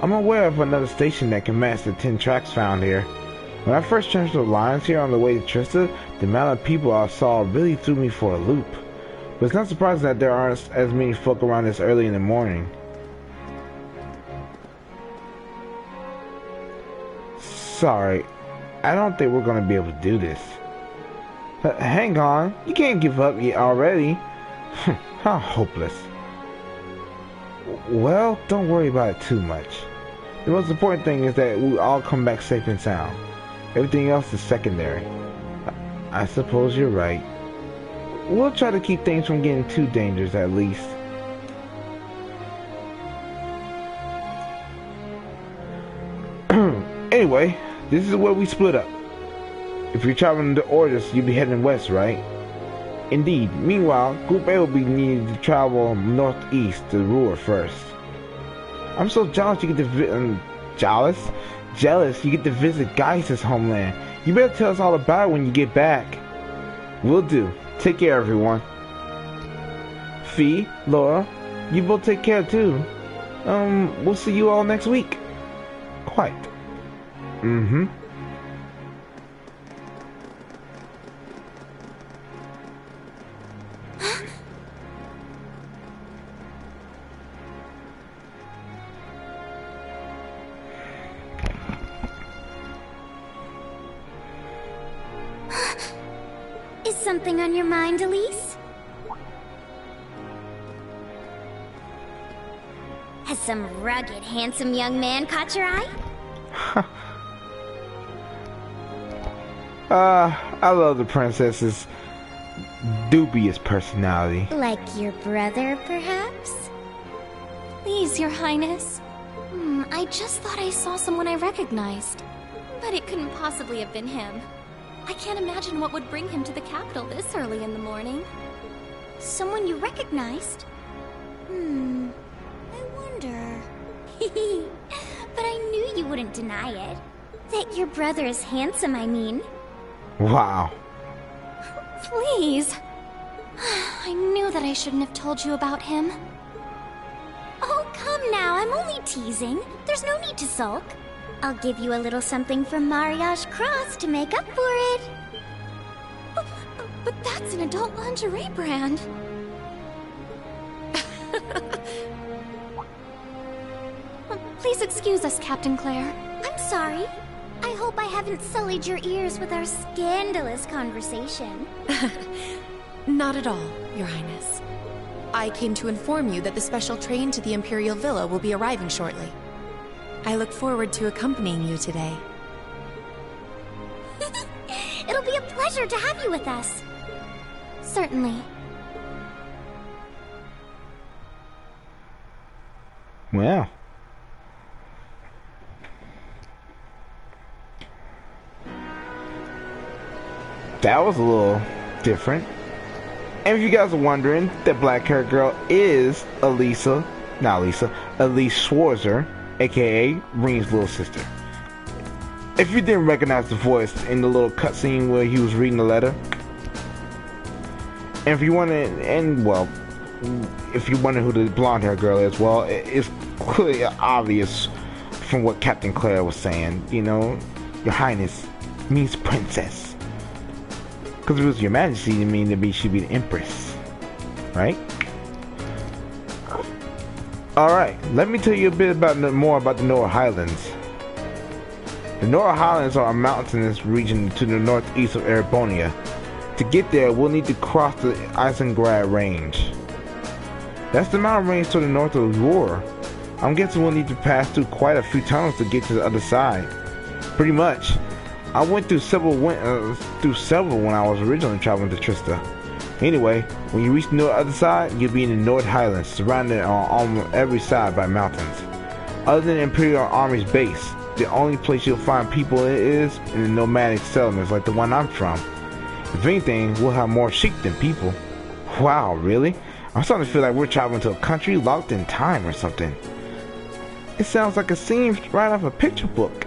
I'm aware of another station that can match the 10 tracks found here. When I first transferred the lines here on the way to Trista, the amount of people I saw really threw me for a loop. But it's not surprising that there aren't as many folk around this early in the morning. Sorry, I don't think we're going to be able to do this. Hang on, you can't give up yet already. How hopeless. Well, don't worry about it too much. The most important thing is that we all come back safe and sound. Everything else is secondary. I suppose you're right. We'll try to keep things from getting too dangerous at least. Anyway, this is where we split up. If you're traveling to Ordis, you'll be heading west, right? Indeed. Meanwhile, Group A will be needing to travel northeast to Ruhr first. I'm so jealous you get to jealous you get to visit Geis's homeland. You better tell us all about it when you get back. Will do. Take care, everyone. Fee, Laura, you both take care too. We'll see you all next week. Quite. Mm-hmm. Is something on your mind, Elise? Has some rugged, handsome young man caught your eye? I love the princess's dubious personality. Like your brother, perhaps? Please, Your Highness. I just thought I saw someone I recognized. But it couldn't possibly have been him. I can't imagine what would bring him to the capital this early in the morning. Someone you recognized? I wonder. But I knew you wouldn't deny it. That your brother is handsome, I mean. Wow. Please. I knew that I shouldn't have told you about him. Oh, come now, I'm only teasing. There's no need to sulk. I'll give you a little something from Mariage Cross to make up for it. But that's an adult lingerie brand. Please excuse us, Captain Claire. I'm sorry. I hope I haven't sullied your ears with our scandalous conversation. Not at all, Your Highness. I came to inform you that the special train to the Imperial Villa will be arriving shortly. I look forward to accompanying you today. It'll be a pleasure to have you with us. Certainly. Well, That was a little different. And if you guys are wondering, that black-haired girl is Elise Schwarzer, aka Reen's little sister. If you didn't recognize the voice in the little cutscene where he was reading the letter, and if you wonder who the blonde-haired girl is, well, it's clearly obvious from what Captain Claire was saying. You know, Your Highness means princess. Because if it was Your Majesty, it mean she'd be the Empress, right? All right, let me tell you a bit more about the Nora Highlands. The Nora Highlands are a mountainous region to the northeast of Erebonia. To get there, we'll need to cross the Isengard Range. That's the mountain range to the north of Ruhr. I'm guessing we'll need to pass through quite a few tunnels to get to the other side. Pretty much. I went through several when I was originally traveling to Trista. Anyway, when you reach the other side, you'll be in the North Highlands, surrounded on almost every side by mountains. Other than the Imperial Army's base, the only place you'll find people is in the nomadic settlements like the one I'm from. If anything, we'll have more sheep than people. Wow, really? I'm starting to feel like we're traveling to a country locked in time or something. It sounds like a scene right off a picture book.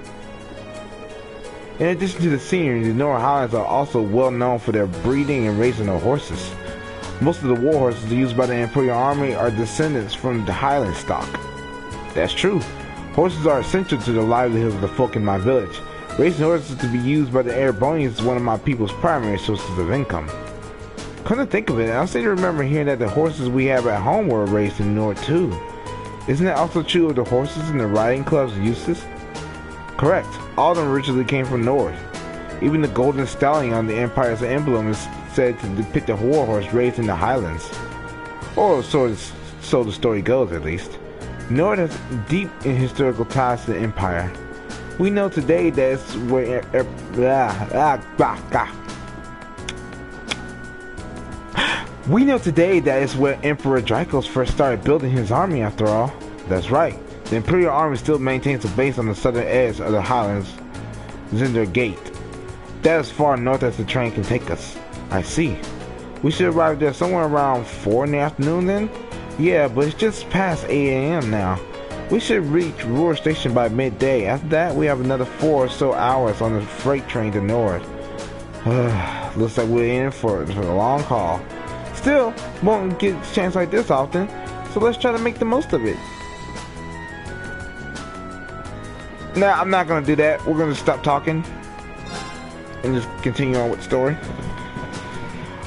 In addition to the scenery, the Nora Highlands are also well known for their breeding and raising of horses. Most of the war horses used by the Imperial Army are descendants from the Highland stock. That's true. Horses are essential to the livelihoods of the folk in my village. Raising horses to be used by the Erebonians is one of my people's primary sources of income. Come to think of it, I seem to remember hearing that the horses we have at home were raised in the North too. Isn't that also true of the horses in the riding club's uses? Correct. All of them originally came from North. Even the golden stallion on the Empire's emblem is said to depict a war horse raised in the Highlands. Or so the story goes, at least. North has deep in historical ties to the Empire. We know today that it's where Emperor Dracos first started building his army, after all. That's right. The Imperial Army still maintains a base on the southern edge of the Highlands, Zinder Gate. That is far north as the train can take us. I see. We should arrive there somewhere around 4 in the afternoon then? Yeah, but it's just past 8 a.m. now. We should reach Ruhr Station by midday. After that, we have another 4 or so hours on the freight train to north. Looks like we're in for a long haul. Still, won't get a chance like this often, so let's try to make the most of it. Nah, I'm not gonna do that. We're gonna stop talking and just continue on with the story.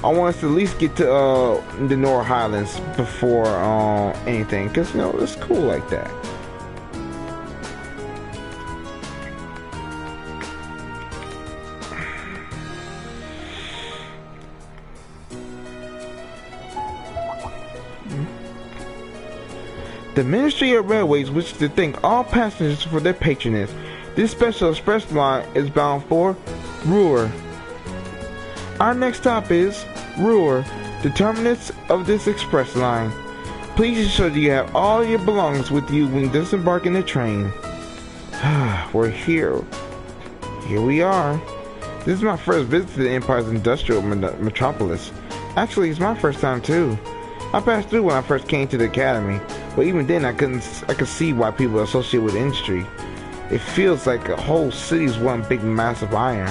I want us to at least get to the Nora Highlands before anything, because you know it's cool like that. The Ministry of Railways wishes to thank all passengers for their patronage. This special express line is bound for Ruhr. Our next stop is Ruhr, the terminus of this express line. Please ensure that you have all your belongings with you when disembarking the train. We're here. Here we are. This is my first visit to the Empire's industrial metropolis. Actually, it's my first time too. I passed through when I first came to the academy, but even then I could see why people associate with industry. It feels like a whole city's one big mass of iron.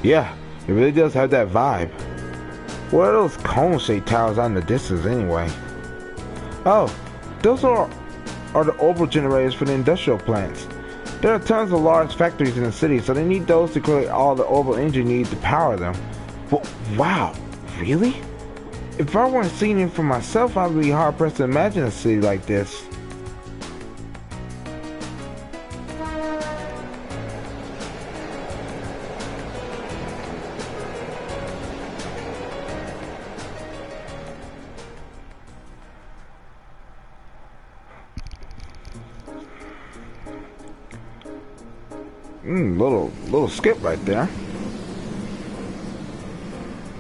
Yeah, it really does have that vibe. What are those cone-shaped towers out in the distance anyway? Oh, those are the orbital generators for the industrial plants. There are tons of large factories in the city, so they need those to create all the orbital energy needed to power them. Well, wow, really? If I weren't seeing it for myself, I'd be hard-pressed to imagine a city like this. Little skip right there.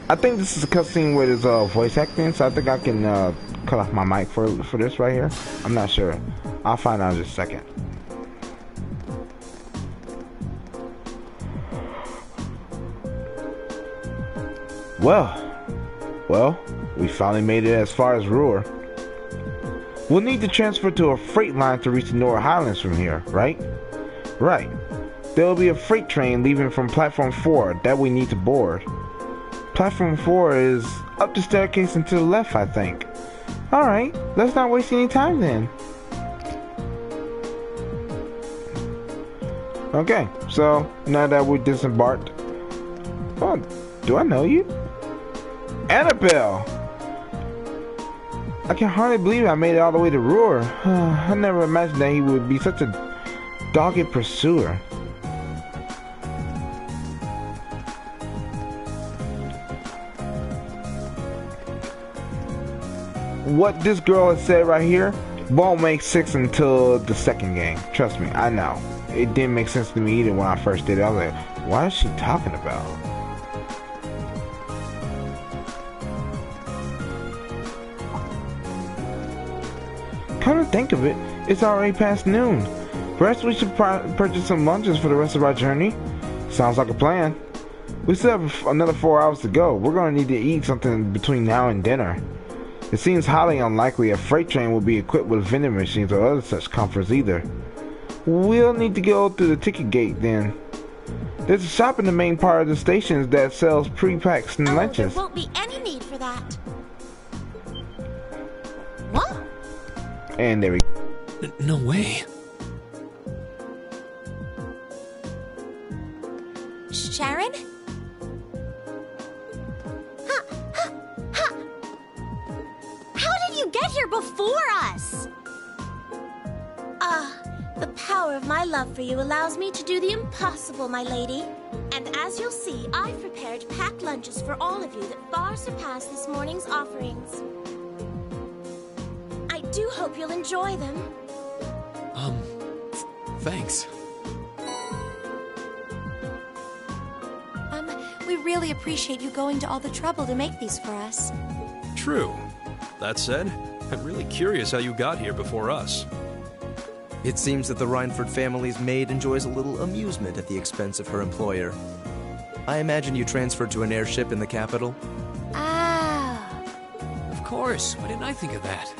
I think this is a cutscene where there's voice acting, so I think I can cut off my mic for this right here. I'm not sure. I'll find out in just a second. Well, we finally made it as far as Roar. We'll need to transfer to a freight line to reach the North Highlands from here, right? Right. There will be a freight train leaving from Platform 4 that we need to board. Platform 4 is up the staircase and to the left, I think. Alright, let's not waste any time then. Okay, so now that we're disembarked... Oh, do I know you? Annabelle! I can hardly believe I made it all the way to Roar. I never imagined that he would be such a dogged pursuer. What this girl has said right here won't make sense until the second game. Trust me, I know. It didn't make sense to me either when I first did it. I was like, what is she talking about? Come to think of it, it's already past noon. Perhaps we should purchase some lunches for the rest of our journey. Sounds like a plan. We still have another 4 hours to go. We're going to need to eat something between now and dinner. It seems highly unlikely a freight train will be equipped with vending machines or other such comforts either. We'll need to go through the ticket gate then. There's a shop in the main part of the station that sells pre-packed lunches. There won't be any need for that. What? And there we go. No way. Sharon? How did you get here before us? The power of my love for you allows me to do the impossible, my lady. And as you'll see, I've prepared packed lunches for all of you that far surpass this morning's offerings. I do hope you'll enjoy them. Thanks. We really appreciate you going to all the trouble to make these for us. True. That said, I'm really curious how you got here before us. It seems that the Rhineford family's maid enjoys a little amusement at the expense of her employer. I imagine you transferred to an airship in the capital? Of course, why didn't I think of that?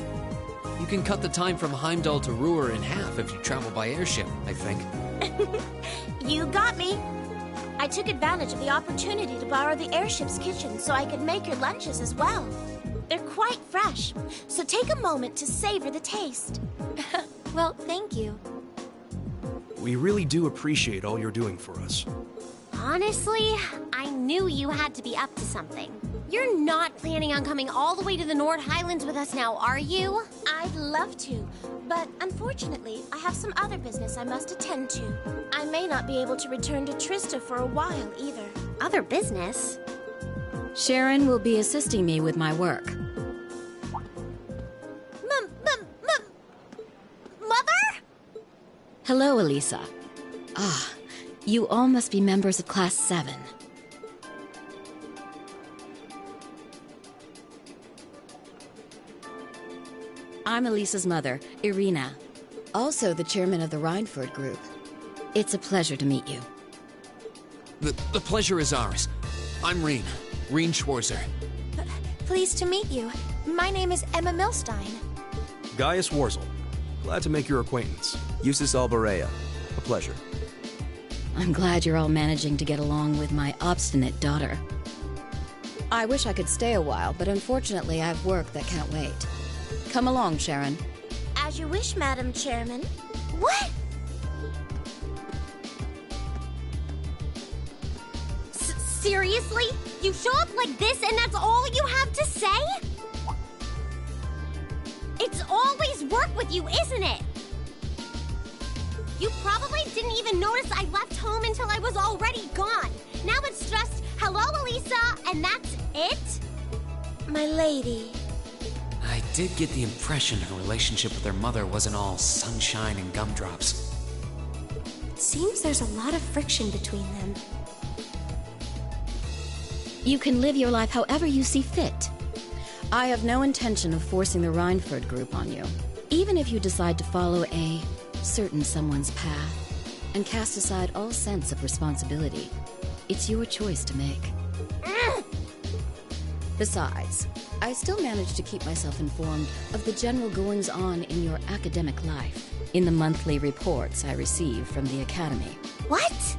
You can cut the time from Heimdall to Ruhr in half if you travel by airship, I think. You got me. I took advantage of the opportunity to borrow the airship's kitchen so I could make your lunches as well. They're quite fresh, so take a moment to savor the taste. Well, thank you. We really do appreciate all you're doing for us. Honestly, I knew you had to be up to something. You're not planning on coming all the way to the Nord Highlands with us now, are you? I'd love to, but unfortunately, I have some other business I must attend to. I may not be able to return to Trista for a while either. Other business? Sharon will be assisting me with my work. Mother? Hello, Elisa. You all must be members of Class 7. I'm Elisa's mother, Irina. Also the chairman of the Rhineford group. It's a pleasure to meet you. The pleasure is ours. I'm Reen Schwarzer. Pleased to meet you. My name is Emma Milstein. Gaius Warzel. Glad to make your acquaintance. Eustace Alborea. A pleasure. I'm glad you're all managing to get along with my obstinate daughter. I wish I could stay a while, but unfortunately I have work that can't wait. Come along, Sharon. As you wish, Madam Chairman. What? Seriously? You show up like this and that's all you have to say? It's always work with you, isn't it? You probably didn't even notice I left home until I was already gone. Now it's just, hello, Elisa, and that's it? My lady. I did get the impression her relationship with her mother wasn't all sunshine and gumdrops. It seems there's a lot of friction between them. You can live your life however you see fit. I have no intention of forcing the Rhineford group on you. Even if you decide to follow a certain someone's path and cast aside all sense of responsibility, it's your choice to make. Besides, I still manage to keep myself informed of the general goings-on in your academic life in the monthly reports I receive from the Academy. What?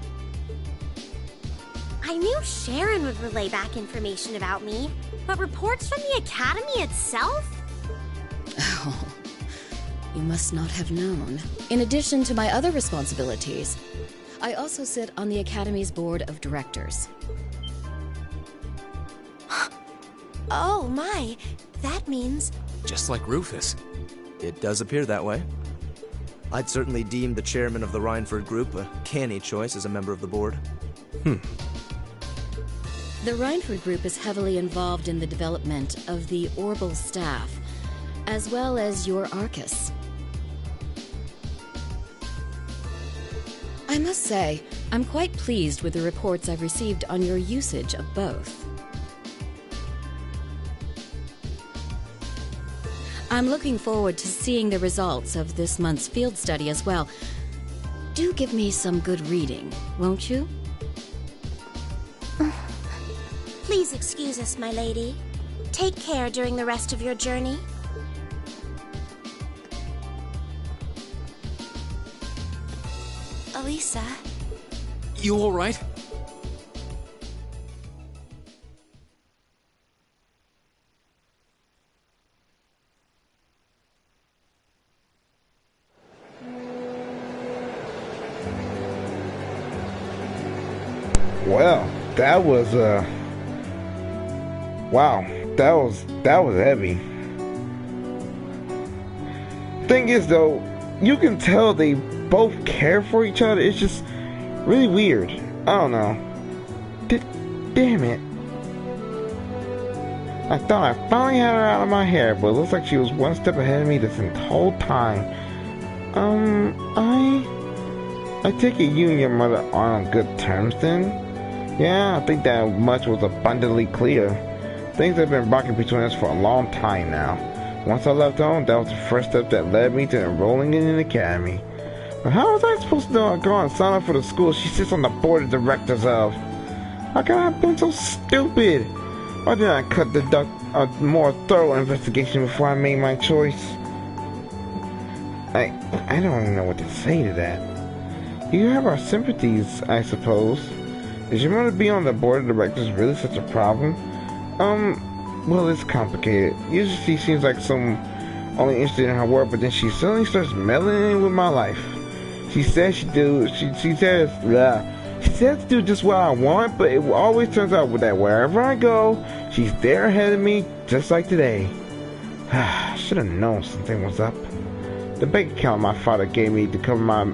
I knew Sharon would relay back information about me, but reports from the Academy itself? Oh, you must not have known. In addition to my other responsibilities, I also sit on the Academy's board of directors. Oh my, that means... Just like Rufus. It does appear that way. I'd certainly deem the chairman of the Rhineford Group a canny choice as a member of the board. The Rhineford Group is heavily involved in the development of the Orbal staff, as well as your Arcus. I must say, I'm quite pleased with the reports I've received on your usage of both. I'm looking forward to seeing the results of this month's field study as well. Do give me some good reading, won't you? Please excuse us, my lady. Take care during the rest of your journey. Elisa. You all right? Well, that was wow, that was heavy. Thing is though, you can tell they both care for each other. It's just really weird. I don't know. Damn it. I thought I finally had her out of my hair, but it looks like she was one step ahead of me this whole time. I take it you and your mother aren't on good terms then? Yeah, I think that much was abundantly clear. Things have been rocking between us for a long time now. Once I left home, that was the first step that led me to enrolling in an academy. But how was I supposed to know I'd go and sign up for the school she sits on the board of directors of? How can I have been so stupid? Why didn't I conduct a more thorough investigation before I made my choice? I don't even know what to say to that. You have our sympathies, I suppose. Is your mother being on the board of directors really such a problem? Well, it's complicated. Usually she seems like someone only interested in her work, but then she suddenly starts meddling in with my life. She says she says to do just what I want, but it always turns out that wherever I go, she's there ahead of me, just like today. Should have known something was up. The bank account my father gave me to cover my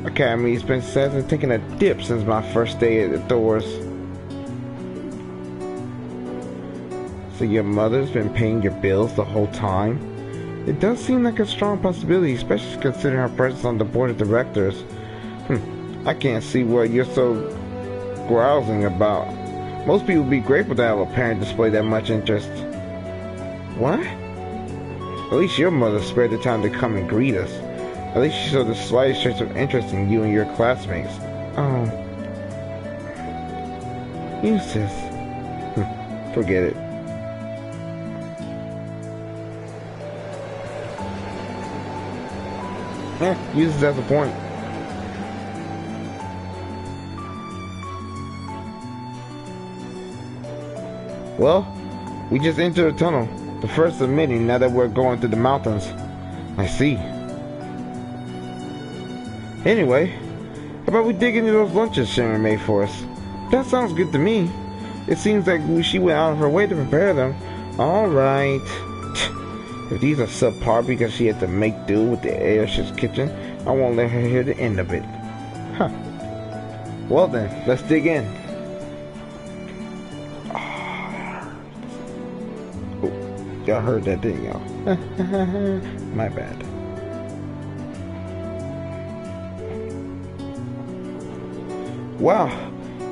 academy expenses hasn't taken a dip since my first day at the doors. So your mother's been paying your bills the whole time? It does seem like a strong possibility, especially considering her presence on the board of directors. I can't see what you're so grousing about. Most people would be grateful to have a parent display that much interest. What? At least your mother spared the time to come and greet us. At least she showed the slightest trace of interest in you and your classmates. Oh. Eustace. Forget it. Eustace has a point. Well, we just entered a tunnel. The first of many now that we're going through the mountains. I see. Anyway, how about we dig into those lunches Sharon made for us? That sounds good to me. It seems like she went out of her way to prepare them. Alright. If these are subpar because she had to make do with the airship's kitchen, I won't let her hear the end of it. Huh. Well then, let's dig in. Oh, y'all heard that, didn't y'all? My bad. Wow,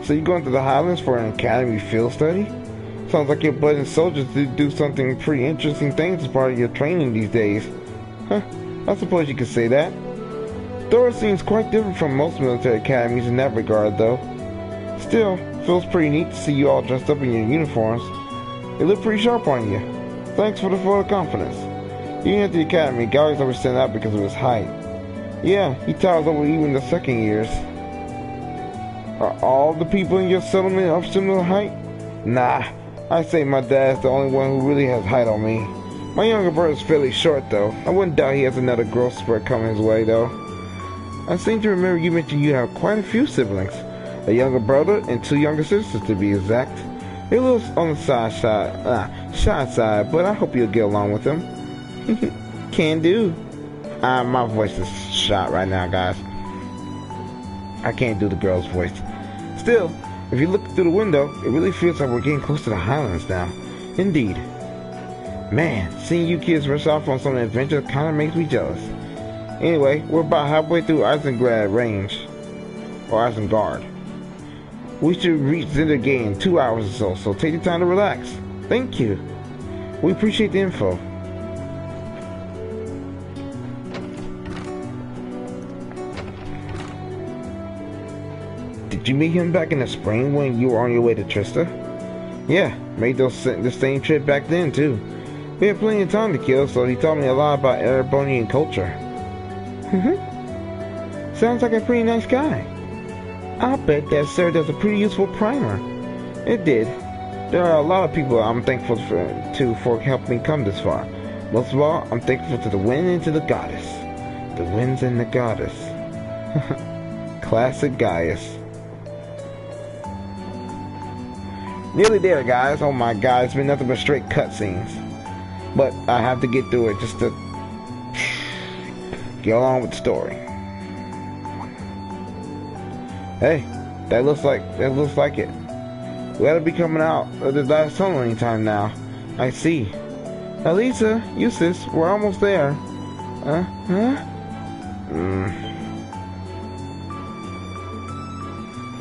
so you're going to the Highlands for an academy field study? Sounds like you're budding soldiers to do something pretty interesting things as part of your training these days. Huh, I suppose you could say that. Thor seems quite different from most military academies in that regard, though. Still, feels pretty neat to see you all dressed up in your uniforms. They look pretty sharp on you. Thanks for the vote of confidence. Even at the academy, Gallagher's never stand out because of his height. Yeah, he towers over even the second years. Are all the people in your settlement of similar height? Nah, I say my dad's the only one who really has height on me. My younger brother's fairly short though. I wouldn't doubt he has another growth spurt coming his way though. I seem to remember you mentioned you have quite a few siblings. A younger brother and 2 younger sisters to be exact. They're a little on the shy side, but I hope you'll get along with them. Can do. My voice is shot right now, guys. I can't do the girl's voice. Still, if you look through the window, it really feels like we're getting close to the Highlands now. Indeed. Man, seeing you kids rush off on some adventure kinda makes me jealous. Anyway, we're about halfway through Isengard range. Or Isengard. We should reach Zinder Gate in 2 hours or so take the time to relax. Thank you. We appreciate the info. Did you meet him back in the spring when you were on your way to Trista? Yeah, made the same trip back then too. We had plenty of time to kill, so he taught me a lot about Erebonian culture. Sounds like a pretty nice guy. I'll bet that served as a pretty useful primer. It did. There are a lot of people I'm thankful for helping me come this far. Most of all, I'm thankful to the wind and to the goddess. The winds and the goddess. Classic Gaius. Nearly there, guys. Oh my god, it's been nothing but straight cutscenes. But I have to get through it just to get along with the story. Hey, that looks like it. We ought to be coming out of the last tunnel anytime now. I see. Elisa, Eustace, we're almost there.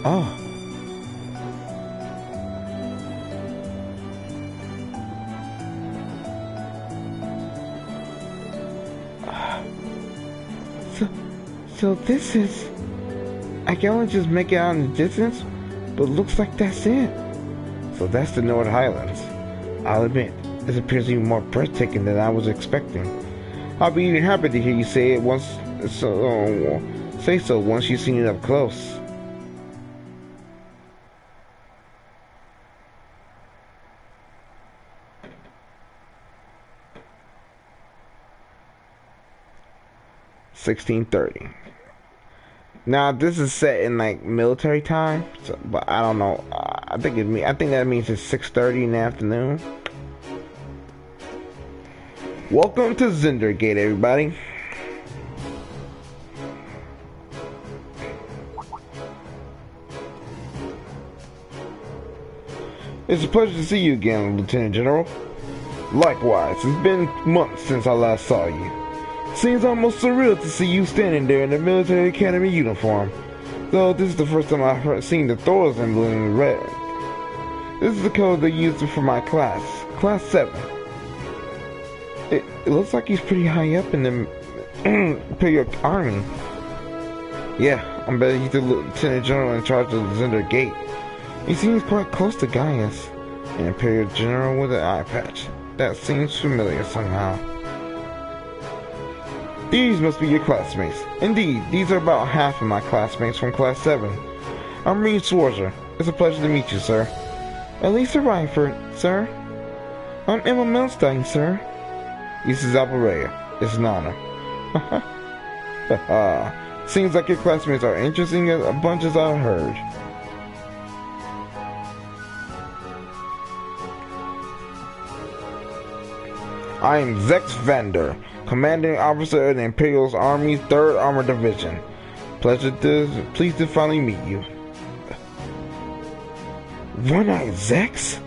Oh. So this is... I can only just make it out in the distance, but looks like that's it. So that's the North Highlands. I'll admit, this appears even more breathtaking than I was expecting. I'll be even happy to hear you say it once you've seen it up close. (1630). Now this is set in like military time, so, but I don't know. I think that means it's 6:30 in the afternoon. Welcome to Zinder Gate, everybody. It's a pleasure to see you again, Lieutenant General. Likewise, it's been months since I last saw you. Seems almost surreal to see you standing there in the military academy uniform. Though this is the first time I've seen the Thor's emblem in red. This is the color they used for my class, Class 7. It looks like he's pretty high up in the Imperial Army. Yeah, I'm betting he's the Lieutenant General in charge of the Zinder Gate. He seems quite close to Gaius, an Imperial General with an eye patch. That seems familiar somehow. These must be your classmates. Indeed, these are about half of my classmates from Class 7. I'm Reed Swarzer. It's a pleasure to meet you, sir. Elisa Reinford, sir. I'm Emma Milstein, sir. This is Alvarea. It's an honor. Seems like your classmates are interesting as a bunch as I've heard. I am Zex Vander, Commanding Officer of the Imperial Army's 3rd Armored Division. Pleased to finally meet you. One-Eyed Zex?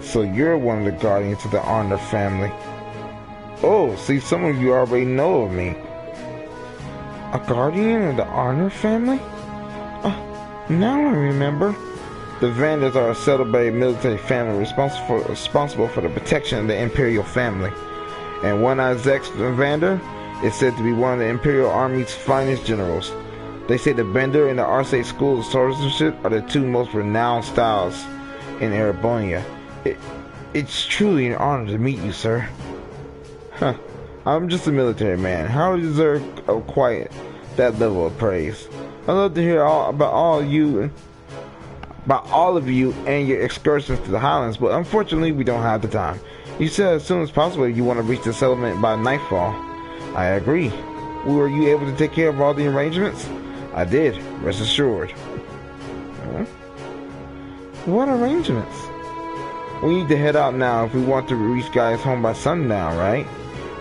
So you're one of the guardians of the Arner family. Oh, see, some of you already know of me. A guardian of the Arner family? Now I remember. The Vanders are a celebrated military family responsible for the protection of the Imperial family. And One-Eyed Zex Vander is said to be one of the Imperial Army's finest generals. They say the Bender and the Arcee School of Swordsmanship are the 2 most renowned styles in Erebonia. It's truly an honor to meet you, sir. Huh. I'm just a military man. How do I deserve quite that level of praise? I'd love to hear about all of you and your excursions to the Highlands, but unfortunately we don't have the time. You said as soon as possible you want to reach the settlement by nightfall. I agree. Were you able to take care of all the arrangements? I did, rest assured. What arrangements? We need to head out now if we want to reach guys home by sundown, right?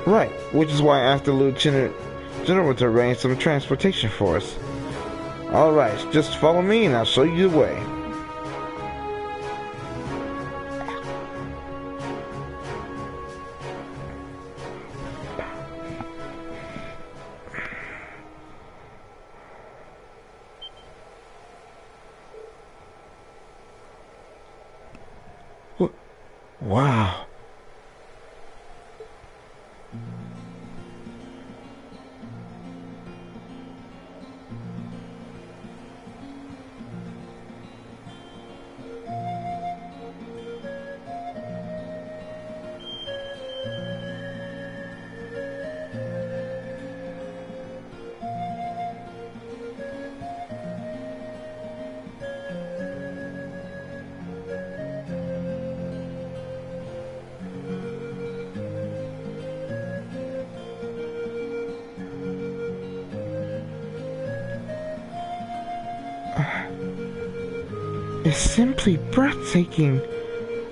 Right, which is why I asked the Lieutenant General to arrange some transportation for us. Alright, just follow me and I'll show you the way. Wow. It's simply breathtaking.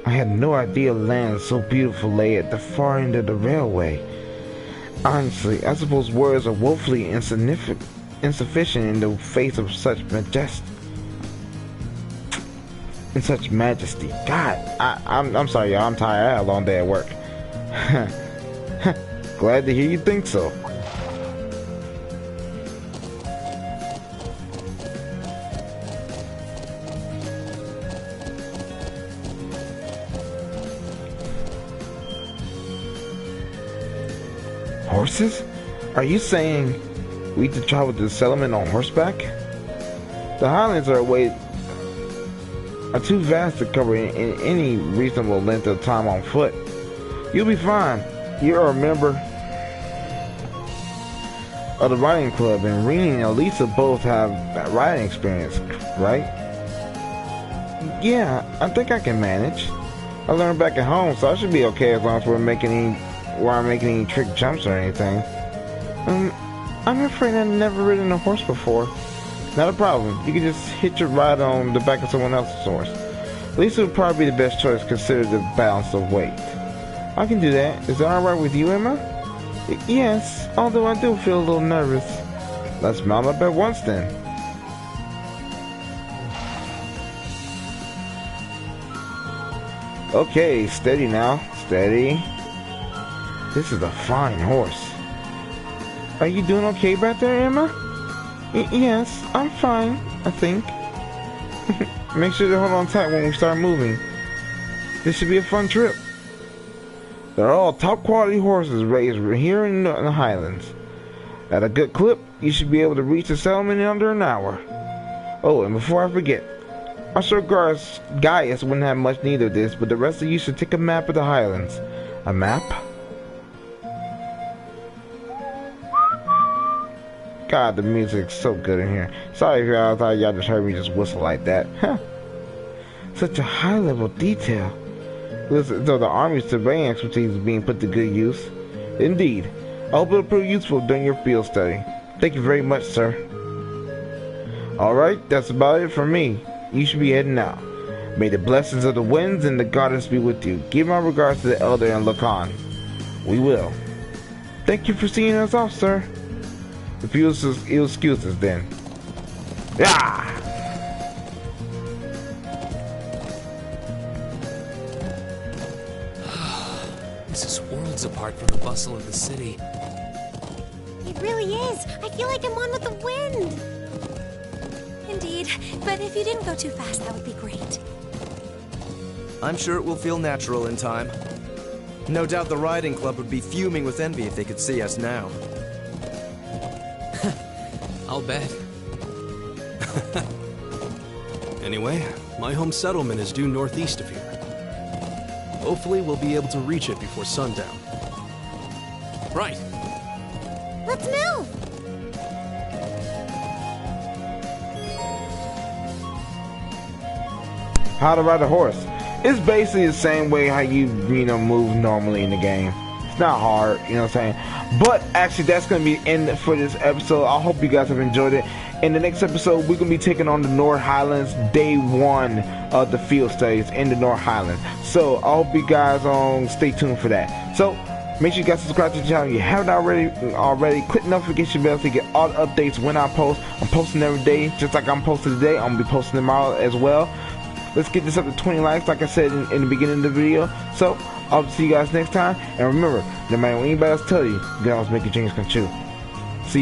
I had no idea land so beautiful lay at the far end of the railway. Honestly, I suppose words are woefully insufficient in the face of such majesty. God, I'm sorry, y'all. I'm tired. I had a long day at work. Glad to hear you think so. Horses? Are you saying we need to travel to the settlement on horseback? The Highlands are too vast to cover in any reasonable length of time on foot. You'll be fine. You're a member of the riding club, and Rini and Elisa both have riding experience, right? Yeah, I think I can manage. I learned back at home, so I should be okay as long as we're making any trick jumps or anything. I'm afraid I've never ridden a horse before. Not a problem. You can just hitch a ride on the back of someone else's horse. Lisa would probably be the best choice considering the balance of weight. I can do that. Is that alright with you, Emma? Yes, although I do feel a little nervous. Let's mount up at once then. Okay, steady now. Steady. This is a fine horse. Are you doing okay back there, Emma? Yes, I'm fine, I think. Make sure to hold on tight when we start moving. This should be a fun trip. They're all top quality horses raised here in the Highlands. At a good clip, you should be able to reach the settlement in under an hour. Oh, and before I forget, I'm sure Gaius wouldn't have much need of this, but the rest of you should take a map of the Highlands. A map? God, the music's so good in here. Sorry if y'all thought y'all just heard me just whistle like that. Such a high level detail. Listen, so the Army's surveying expertise is being put to good use. Indeed. I hope it'll prove useful during your field study. Thank you very much, sir. Alright, that's about it for me. You should be heading out. May the blessings of the winds and the goddess be with you. Give my regards to the elder and Lacan. We will. Thank you for seeing us off, sir. If you excuses then. Yeah! This is worlds apart from the bustle of the city. It really is. I feel like I'm one with the wind. Indeed, but if you didn't go too fast, that would be great. I'm sure it will feel natural in time. No doubt the riding club would be fuming with envy if they could see us now. I'll bet. Anyway, my home settlement is due northeast of here. Hopefully we'll be able to reach it before sundown. Right. Let's move! How to ride a horse. It's basically the same way how you move normally in the game. It's not hard, you know what I'm saying? But actually, that's going to be the end for this episode. I hope you guys have enjoyed it. In the next episode, we're going to be taking on the North Highlands, day 1 of the field studies in the North Highlands. So I hope you guys stay tuned for that. So make sure you guys subscribe to the channel if you haven't already. Click the notification bell to get all the updates when I post. I'm posting every day, just like I'm posting today. I'm going to be posting tomorrow as well. Let's get this up to 20 likes, like I said in the beginning of the video. So, I'll see you guys next time. And remember, no matter what anybody else tells you, you can always make your dreams come true. See you guys.